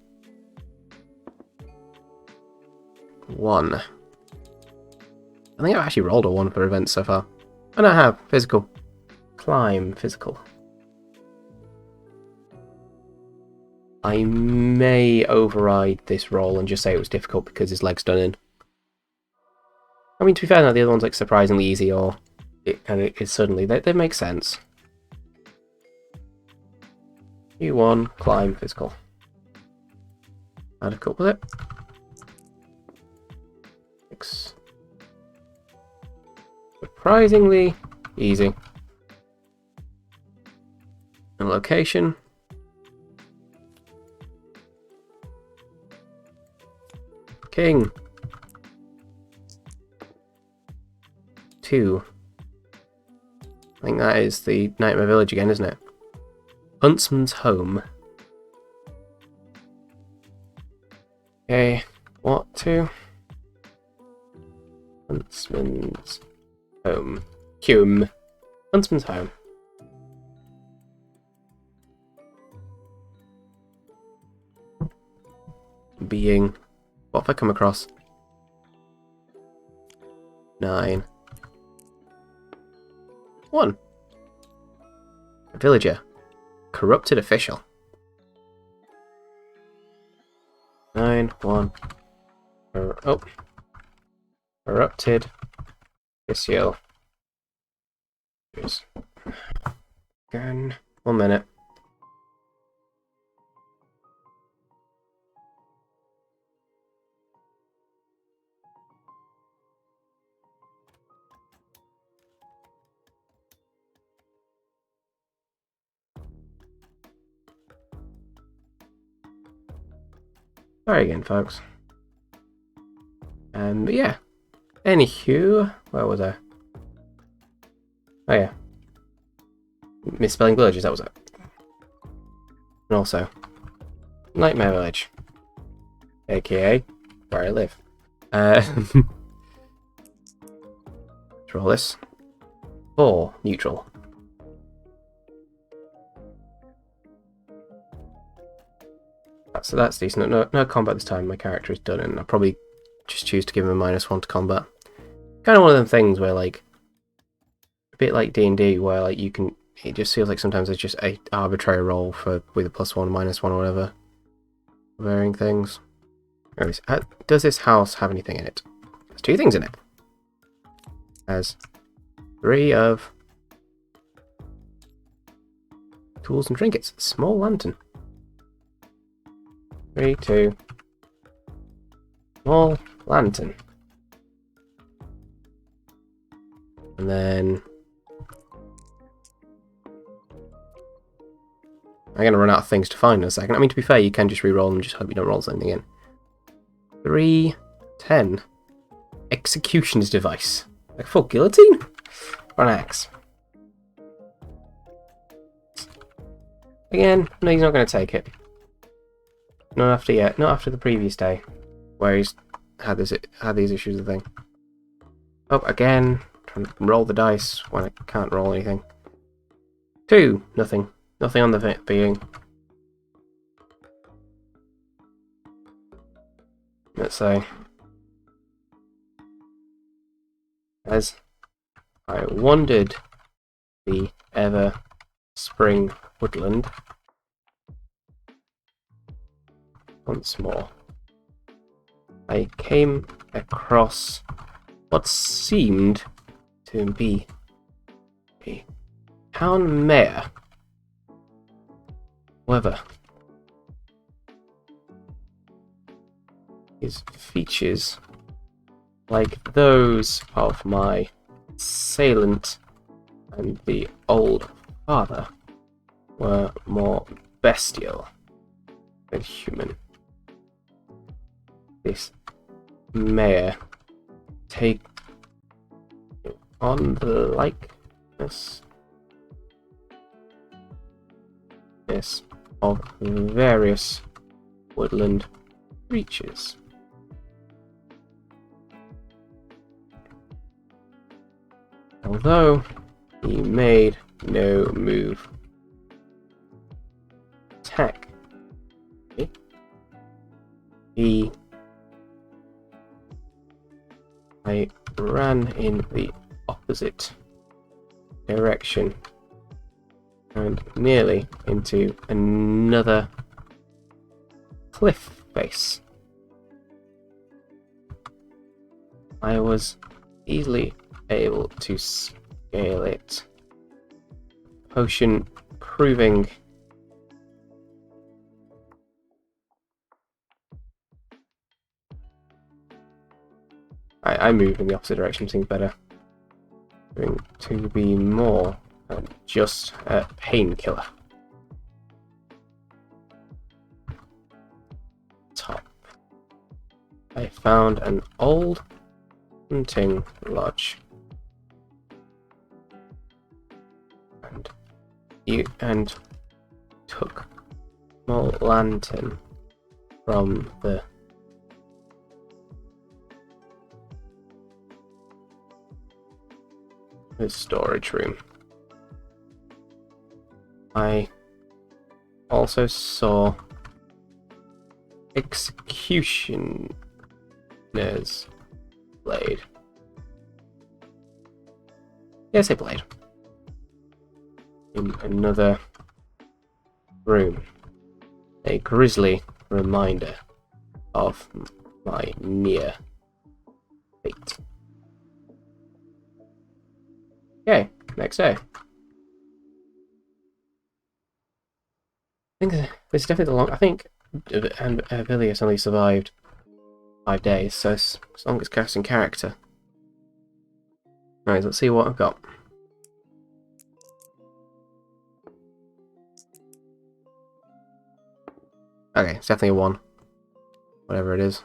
1. I think I've actually rolled a 1 for events so far. And I have. Physical. Climb. Physical. I may override this roll and just say it was difficult because his leg's done in. I mean, to be fair, now the other one's like surprisingly easy, or it kind of is suddenly. They make sense. U1, climb, physical. How difficult was it? 6. Surprisingly easy. And location. King. 2. I think that is the Nightmare Village again, isn't it? Huntsman's Home. Okay, what to? Huntsman's Home. Hume. Huntsman's Home. Being. What have I come across? 9. 1. A villager. Corrupted official. 9, 1. Oh. Corrupted official. Again. 1 minute. Sorry again, folks. But yeah. Anywho, where was I? Oh yeah. Misspelling villages, that was it. And also, Nightmare Village. AKA, where I live. Let's roll this. 4, neutral. So that's decent. No combat this time. My character is done, and I'll probably just choose to give him a -1 to combat. Kind of one of them things where, like, a bit like D&D, where like you can. It just feels like sometimes it's just a arbitrary roll for with a +1, -1, or whatever, varying things. Anyways, does this house have anything in it? There's 2 things in it. Has 3 of tools and trinkets. Small lantern. 3, 2. Small lantern. And then I'm going to run out of things to find in a second. I mean, to be fair, you can just re-roll and just hope you don't roll something in. 3, 10. Executioner's device. Like a full guillotine? Or an axe? Again, no, he's not going to take it. Not after yet. Not after the previous day, where he's had these issues with the thing. Oh, again, trying to roll the dice when I can't roll anything. 2, nothing. Nothing on the being. Let's say, as I wandered the ever-spring woodland once more, I came across what seemed to be a town mayor. However, his features, like those of my assailant and the old father, were more bestial than human. This mayor take on the likeness of various woodland creatures. Although he made no move. Attack. Okay. I ran in the opposite direction and nearly into another cliff face. I was easily able to scale it. Potion proving I move in the opposite direction, seems better. Going to be more than just a painkiller. Top. I found an old hunting lodge. And took a small lantern from the storage room. I also saw executioner's blade. Yes, a blade. In another room. A grisly reminder of my near fate. Okay, next day. I think this is definitely the long. I think Vilius only survived 5 days, so as long as casting character. Alright, let's see what I've got. Okay, it's definitely a 1. Whatever it is.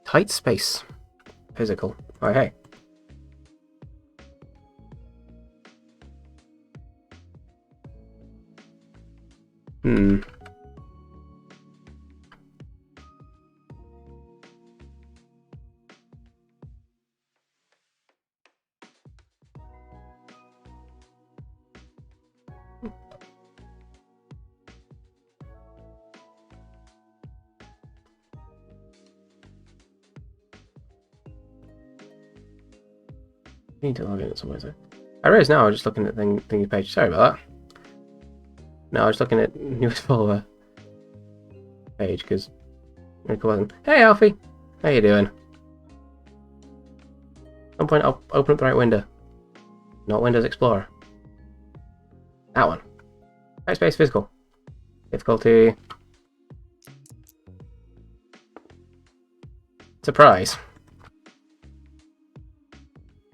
Tight space. Physical. Oh, hey. I need to log in somewhere. So I realize now I'm just looking at thingy page. Sorry about that. No, I was looking at newest follower page because hey Alfie, how you doing? At some point I'll open up the right window. Not Windows Explorer. That one. Tight space physical. Difficulty. Surprise.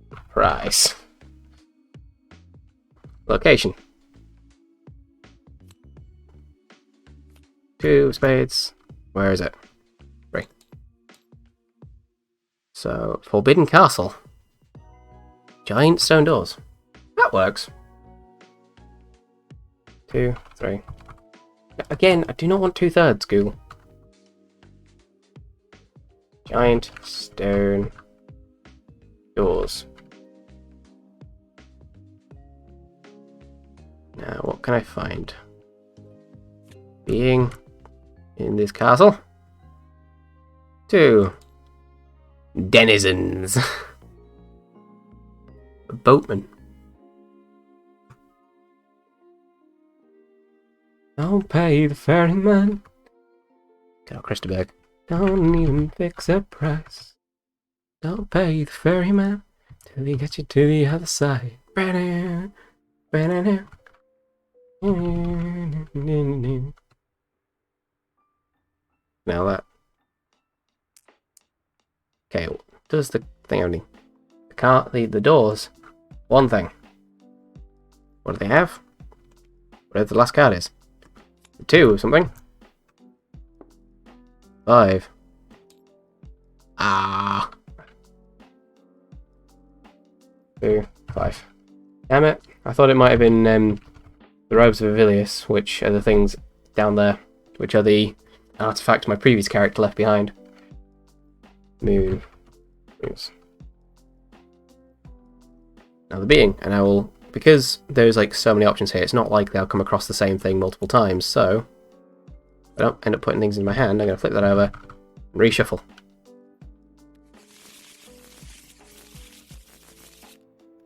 Surprise. Location. 2 spades. Where is it? 3. So, Forbidden Castle. Giant stone doors. That works. 2, 3. Again, I do not want 2/3, Google. Giant stone doors. Now, what can I find? Being in this castle. 2 denizens. A boatman. Don't pay the ferryman. Get out, Christopher. Don't even fix a price. Don't pay the ferryman till he gets you to the other side. Now that. Okay, does the thing only? The doors. One thing. What do they have? Whatever the last card is. 2 or something. 5. Ah. 2, 5. Damn it. I thought it might have been the robes of Vilius, which are the things down there, which are the artifact my previous character left behind. Moon. Moons. Now the being, and I will, because there's like so many options here, it's not likely I'll come across the same thing multiple times, so if I don't end up putting things in my hand, I'm going to flip that over and reshuffle.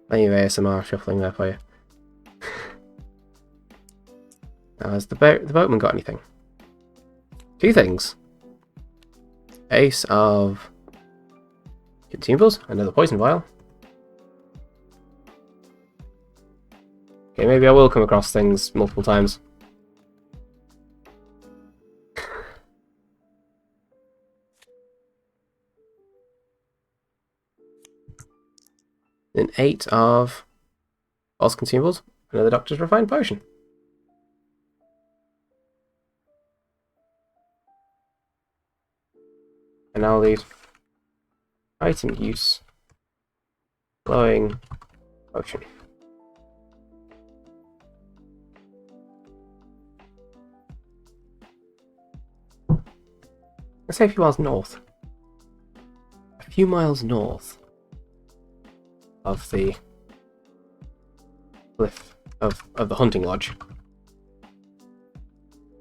Plenty of ASMR shuffling there for you. Now, has the boatman got anything? 2 things. Ace of consumables, another poison vial. Okay, maybe I will come across things multiple times. Then 8 of false consumables, another doctor's refined potion. And now these item use glowing potion. Let's say a few miles north. A few miles north of the cliff of the hunting lodge.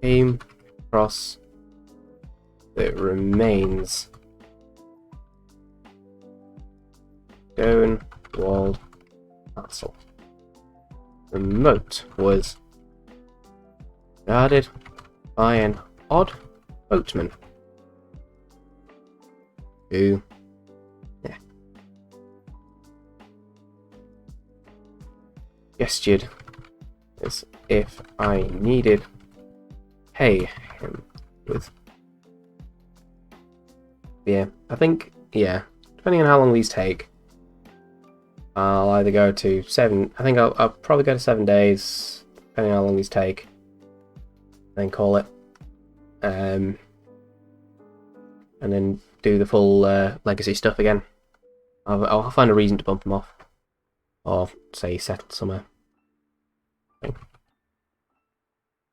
Came across the remains. Stone walled castle. The moat was guarded by an odd boatman who gestured as if I needed pay him with. Yeah, I think, yeah, depending on how long these take, I'll either go to 7, I think I'll probably go to 7 days, depending on how long these take, then call it, and then do the full legacy stuff again. I'll find a reason to bump them off, or say settle somewhere.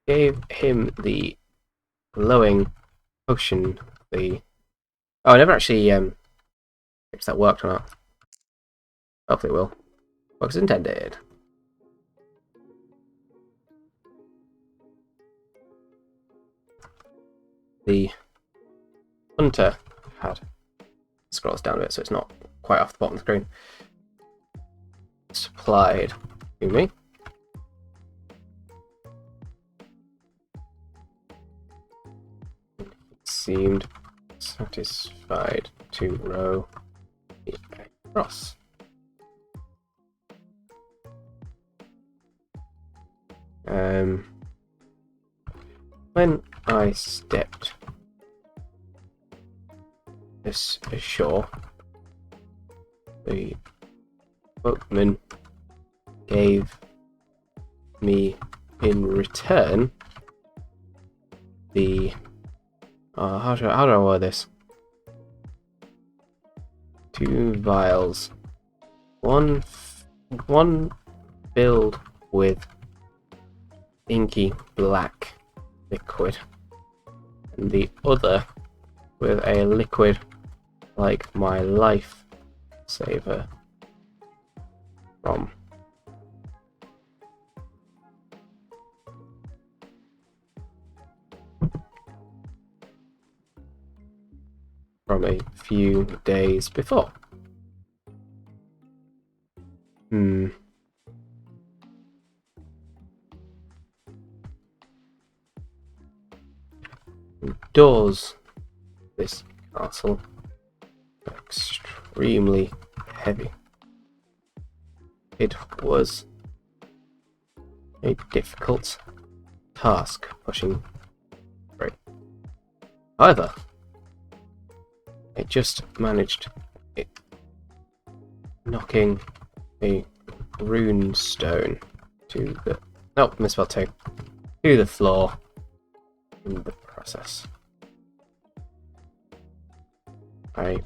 Gave him the glowing potion. Oh, I never actually if that worked or not. Hopefully it will. Works as intended. The hunter had scrolls down a bit so it's not quite off the bottom of the screen. Supplied to me. Seemed satisfied to row across. When I stepped this ashore, the boatman gave me in return the how do I word this? 2 vials, one filled with inky black liquid, and the other with a liquid like my life saver from a few days before. Doors this castle are extremely heavy. It was a difficult task pushing through. However, I just managed it, knocking a rune stone to the misspelled to the floor in the process. I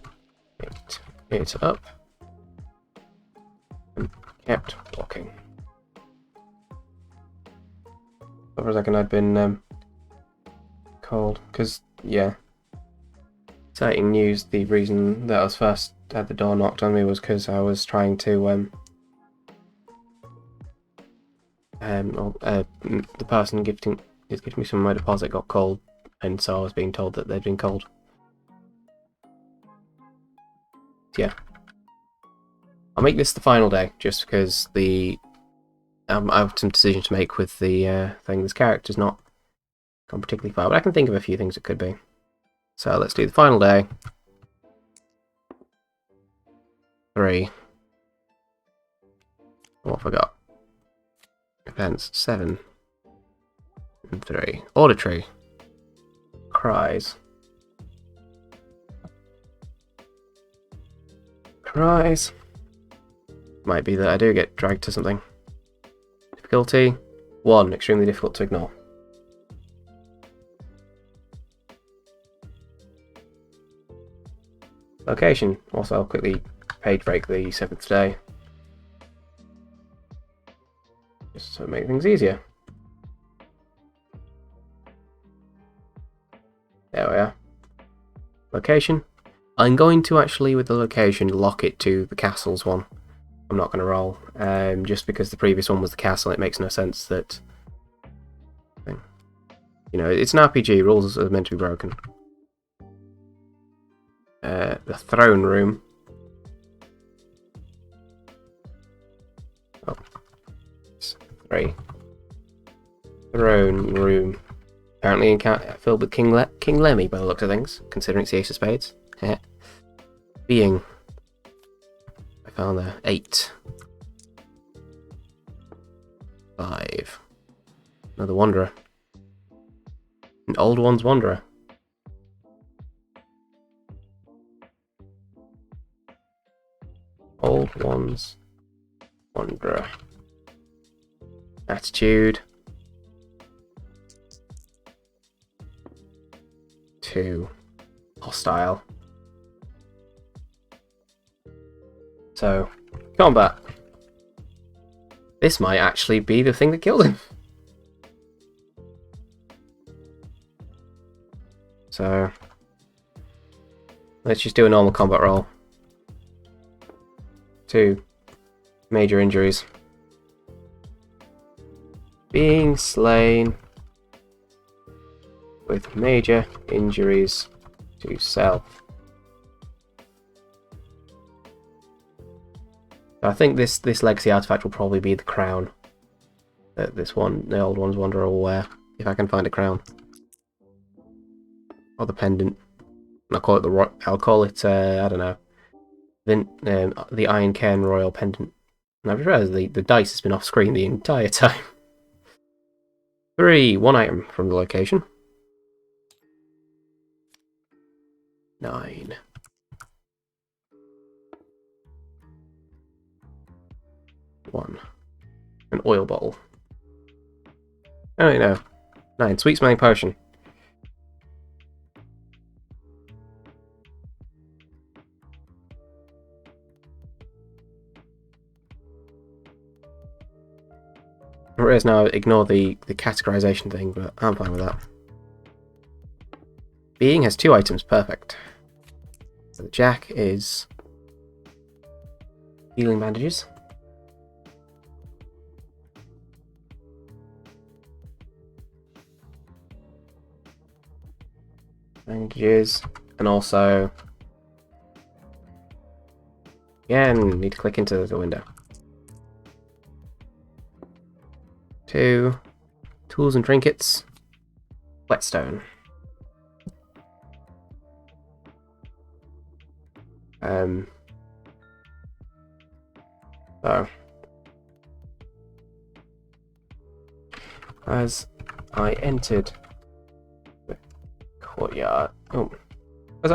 picked it up and kept walking. For a second I'd been cold. Because, yeah. Exciting news, the reason that I was first had the door knocked on me was because I was trying to, the person gifting me some of my deposit got cold, and so I was being told that they'd been cold. Yeah. I'll make this the final day, just because I have some decision to make with the thing. This character's not gone particularly far, but I can think of a few things it could be. So let's do the final day. 3. What have I got? Events 7 and 3. Auditory. Cries. Cries. Might be that I do get dragged to something. Difficulty 1. Extremely difficult to ignore. Location. Also, I'll quickly page break the 7th day. Just to make things easier. There we are. Location. I'm going to actually, with the location, lock it to the castles one. I'm not going to roll. Just because the previous one was the castle, it makes no sense that... You know, it's an RPG, rules are meant to be broken. The throne room. Oh. 3. Throne room. Apparently filled with King Lemmy by the looks of things, considering it's the Ace of Spades. Being. I found there. 8. 5. Another Wanderer. An Old One's Wanderer. Old One's Wanderer. Attitude. 2. Hostile. So, combat. This might actually be the thing that killed him. So, let's just do a normal combat roll. 2. Major injuries. Being slain with major injuries to self. I think this legacy artifact will probably be the crown that the Old One's Wanderer will wear, if I can find a crown. Or the pendant. And I'll call it I don't know, the Ironcairn Royal Pendant. And I've realised the dice has been off screen the entire time. 3. 1 item from the location. 9. 1. An oil bottle. Oh no. 9. Sweet smelling potion. Whereas now, ignore the categorization thing, but I'm fine with that. Being has 2 items, perfect. So the Jack is healing bandages. Bandages, and also, again, need to click into the window. 2. Tools and trinkets. Whetstone. So, as I entered the courtyard, as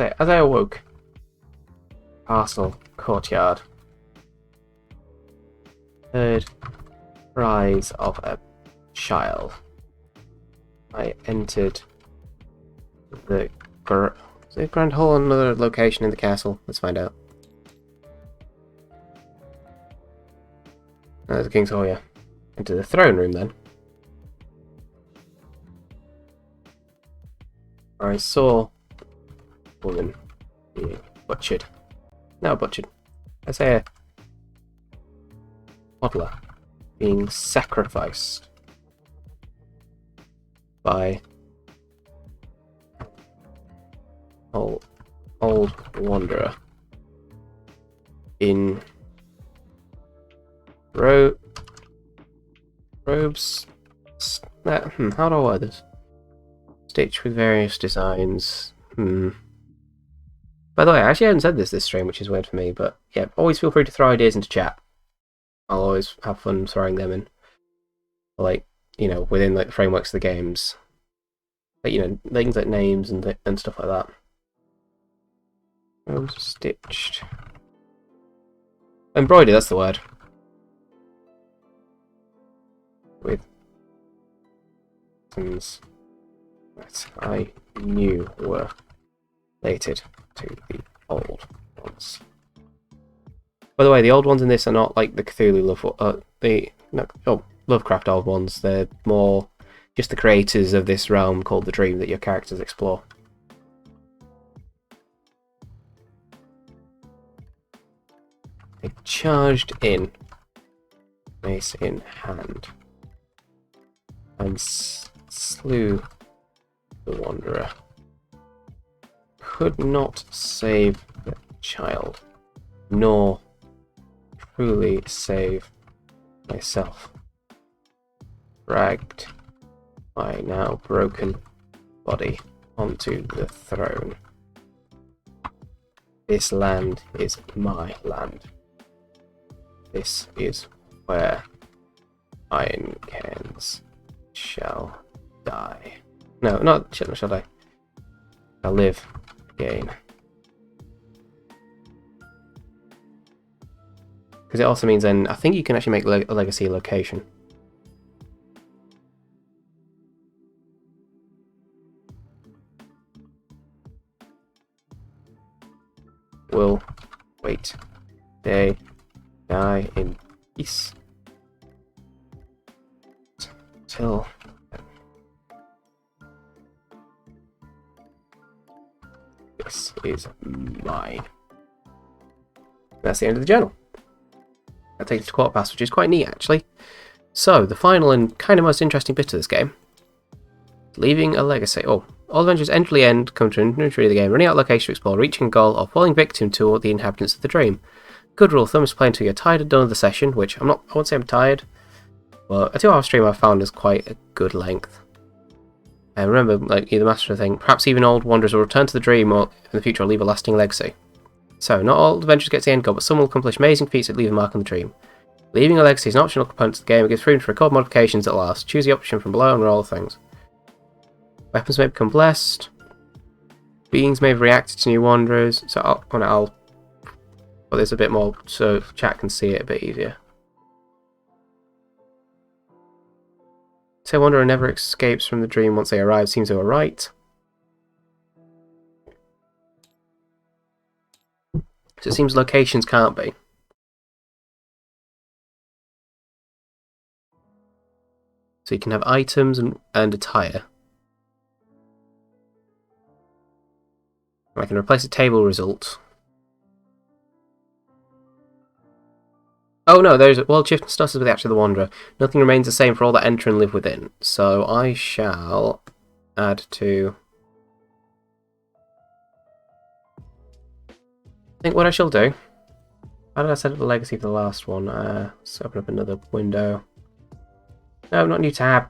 I awoke, castle courtyard, heard cries of a child. I entered the Grand Hall, another location in the castle. Let's find out. There's the King's Hall, yeah. Into the throne room then. I saw a woman being butchered. No, butchered. I say a toddler being sacrificed by old wanderer in robes. How do I word this? Stitched with various designs. By the way, I actually haven't said this stream, which is weird for me, but yeah, always feel free to throw ideas into chat. I'll always have fun throwing them in, like, you know, within like the frameworks of the games. But, you know, things like names and stuff like that. Stitched. Embroidered, that's the word. With things that I knew were related to the old ones. By the way, the old ones in this are not like the Cthulhu Lovecraft old ones. They're more just the creators of this realm called the Dream that your characters explore. They charged in, mace in hand, and slew the Wanderer. Could not save the child, nor truly save myself. Dragged my now broken body onto the throne. This land is my land. This is where Ironcairns shall die. No, not shall die. Shall live again. Because it also means then, I think you can actually make a legacy location. Will wait. They die in peace. Till then. This is mine. That's the end of the journal. That takes to quarter past, which is quite neat actually. So, the final and kind of most interesting bit of this game. Leaving a legacy. Oh, all adventures enter the end, come to an inventory of the game, running out of location to explore, reaching a goal, or falling victim to the inhabitants of the dream. Good rule of thumb is play until you're tired and done with the session, which I won't say I'm tired, but a 2-hour stream I found is quite a good length. And remember, like the master thing, perhaps even old wanderers will return to the dream or in the future will leave a lasting legacy. So, not all adventures get to the end goal, but some will accomplish amazing feats that leave a mark on the dream. Leaving a legacy is an optional component to the game. It gives freedom to record modifications at last. Choose the option from below and roll things. Weapons may become blessed. Beings may have reacted to new wanderers. So I'll put this a bit more so chat can see it a bit easier. Say wanderer never escapes from the dream once they arrive. Seems they were right. So it seems locations can't be. So you can have items and attire. I can replace a table result. Oh no, there's world shift and stuff is with the actual Wanderer. Nothing remains the same for all that enter and live within. So I shall add to. I think what I shall do. How did I set up the legacy for the last one? Let's open up another window. No, not new tab.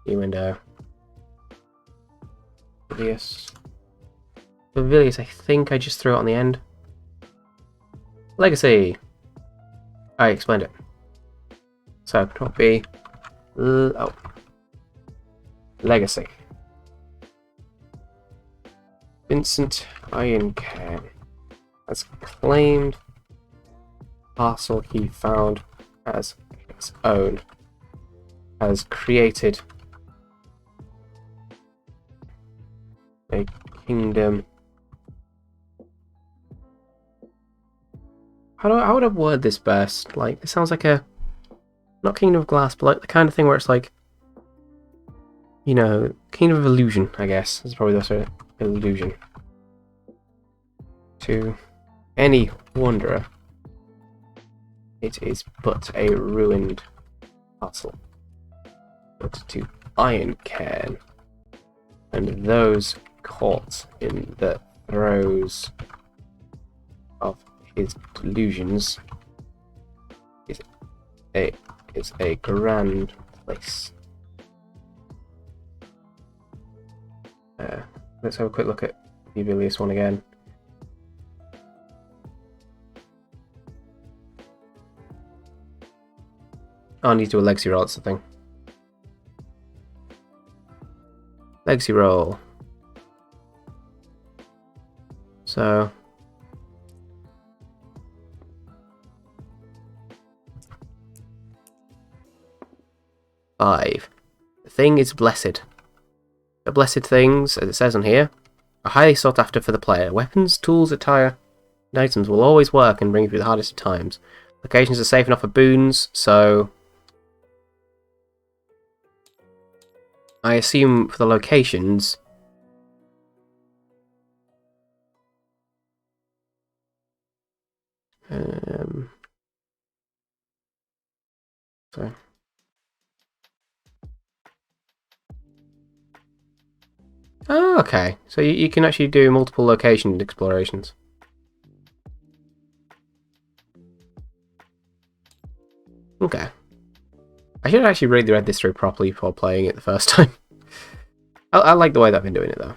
New window. Vilius, I think I just threw it on the end. Legacy. I explained it. So, not be. Oh. Legacy. Vincent Ironcairn has claimed parcel he found as his own. Has created a kingdom. How would I word this best? Like, it sounds like a, not Kingdom of Glass, but like the kind of thing where it's like you know, kingdom of illusion, I guess. That's probably the sort of illusion. To any wanderer, it is but a ruined castle. But to Ironcairn, and those caught in the throes of his delusions, is a grand place. Let's have a quick look at the Vilius one again. Oh, I need to do a legacy roll, that's the thing. Legacy roll. So... 5. The thing is blessed. The blessed things, as it says on here, are highly sought after for the player. Weapons, tools, attire, and items will always work and bring you through the hardest of times. Locations are safe enough for boons, so... I assume for the locations... Sorry. Oh, okay. So you can actually do multiple location explorations. Okay. I should actually really read this through properly before playing it the first time. I like the way that I've been doing it, though.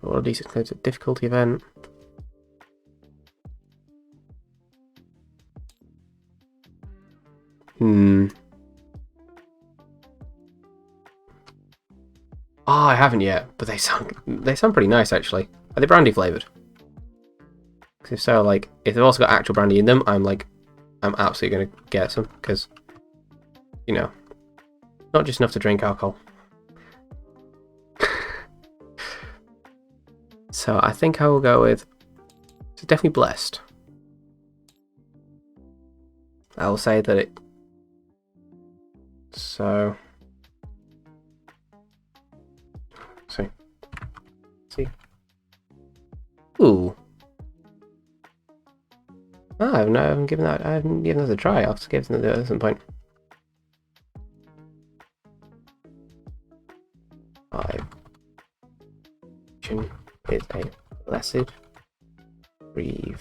All of these includes a difficulty event. Oh, I haven't yet, but they sound pretty nice actually. Are they brandy flavored? Because if so, like, if they've also got actual brandy in them, I'm absolutely gonna get some because, you know, not just enough to drink alcohol. So I think I will go with. It's definitely blessed. I will say that it. So. See. Ooh. Oh, I haven't given that a try. I'll just give it at some point. 5. Is a blessed. Breathe.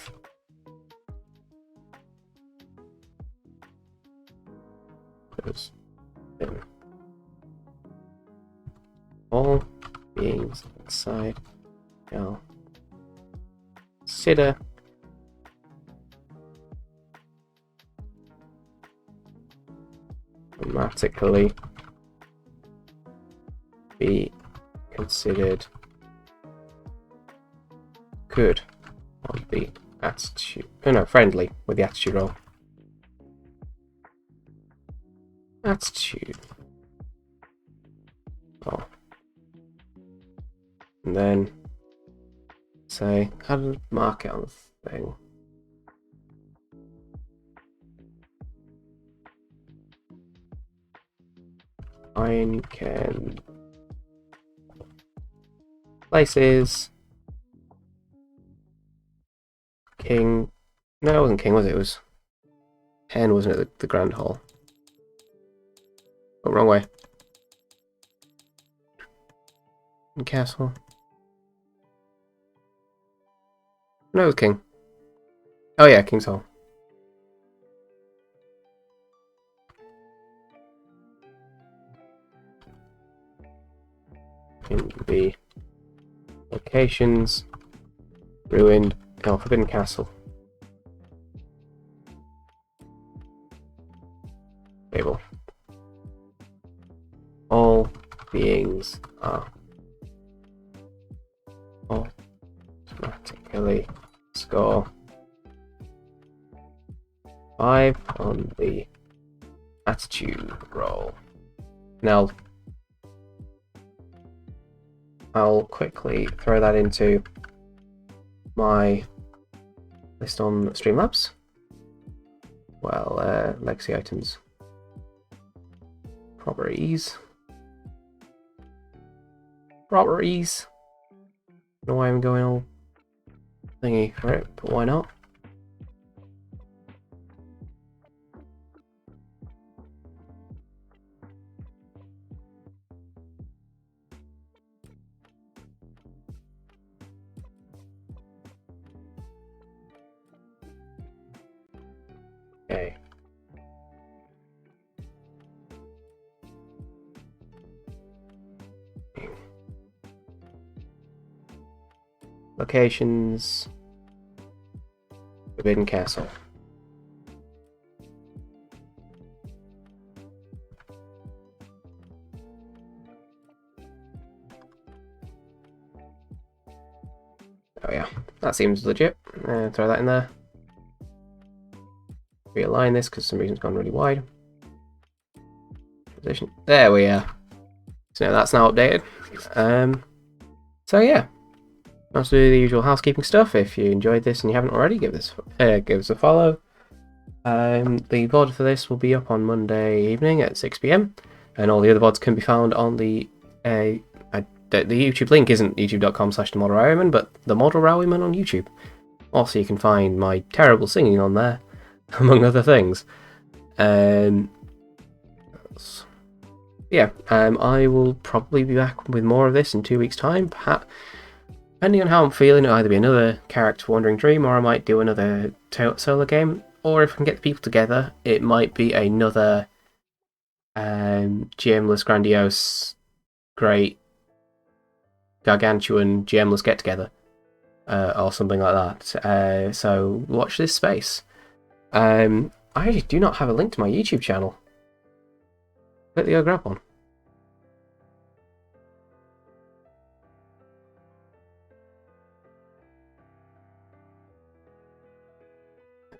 All beings inside shall consider automatically be considered good on the attitude. Oh no, friendly with the attitude roll. Attitude. Oh. And then say, how to mark it on the thing. Ironcairn places. King. No, it wasn't King, was it? It was Hen, wasn't it? The Grand Hall. Oh, wrong way. Castle. No, it was King. Oh yeah, King's Hall. In the locations, ruined, Forbidden Castle. Fable. All beings are automatically score 5 on the attitude roll. Now, I'll quickly throw that into my list on Streamlabs. Well, legacy items. Properties. Properties. I don't know why I'm going all thingy for it, but why not? Okay. Locations. Forbidden Castle. Oh yeah, that seems legit. Throw that in there. Realign this because for some reason it's gone really wide. Position. There we are. So that's now updated. So yeah, that's do the usual housekeeping stuff. If you enjoyed this and you haven't already, give us a follow. The VOD for this will be up on Monday evening at 6 PM, and all the other VODs can be found on the YouTube link isn't youtube.com/themodel but the Model Roweyman on YouTube. Also, you can find my terrible singing on there, among other things. Yeah, I will probably be back with more of this in 2 weeks' time. Perhaps, depending on how I'm feeling, it'll either be another Character Wandering Dream, or I might do another solo game. Or if I can get the people together, it might be another GMless, grandiose, great, gargantuan GMless get-together. Or something like that. So watch this space. I actually do not have a link to my YouTube channel. Quickly go grab one.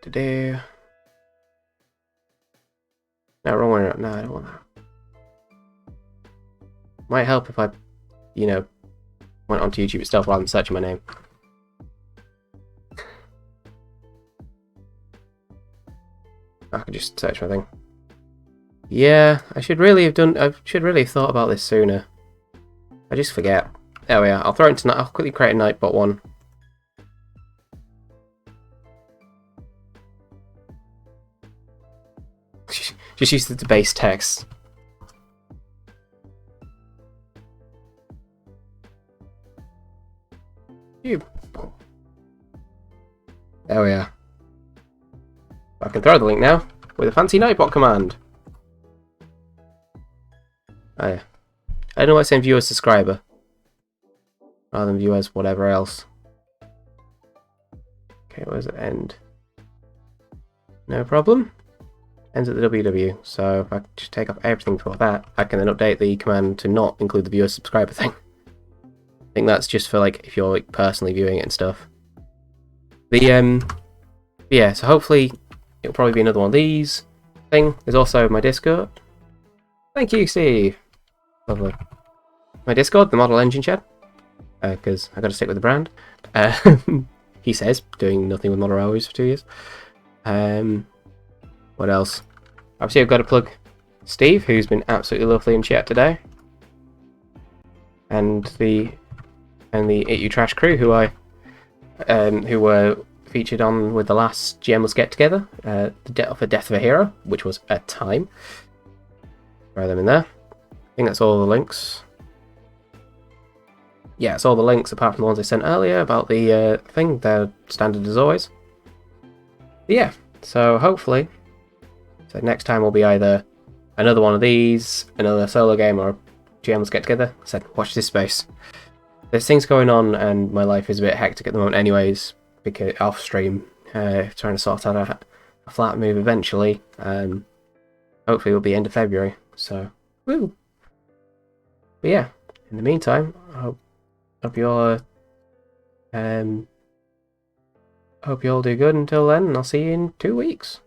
Today. No, wrong one. No, I don't want that. Might help if I, went onto YouTube itself rather than searching my name. I could just search my thing. Yeah, I should really have thought about this sooner. I just forget. There we are. I'll throw it into. I'll quickly create a Nightbot one. Just use the base text. There we are. I can throw the link now with a fancy Nightbot command. Oh yeah. I don't know why it's saying viewer subscriber rather than viewers whatever else. Okay, where does it end? No problem. Ends at the WW. So if I just take off everything for that, I can then update the command to not include the viewer subscriber thing. I think that's just for like if you're like personally viewing it and stuff. Yeah, so hopefully it'll probably be another one of these thing. There's also my Discord. Thank you, Steve. Lovely. My Discord, the Model Engine Shed, because I got to stick with the brand. He says, doing nothing with Model Railways for 2 years. What else? Obviously, I've got to plug Steve, who's been absolutely lovely in chat today, and the It You Trash crew, who were featured on with the last GMless get together, the Death of a Hero, which was a time. Throw them in there. I think that's all the links. Yeah, it's all the links apart from the ones I sent earlier about the thing. They're standard as always. But yeah, so hopefully, next time will be either another one of these, another solo game, or GMless get together. I said, watch this space. There's things going on, and my life is a bit hectic at the moment, anyways. Because off stream, trying to sort out a flat move eventually. Hopefully, it'll be end of February. So, woo. But yeah, in the meantime, I hope you all do good until then, and I'll see you in 2 weeks.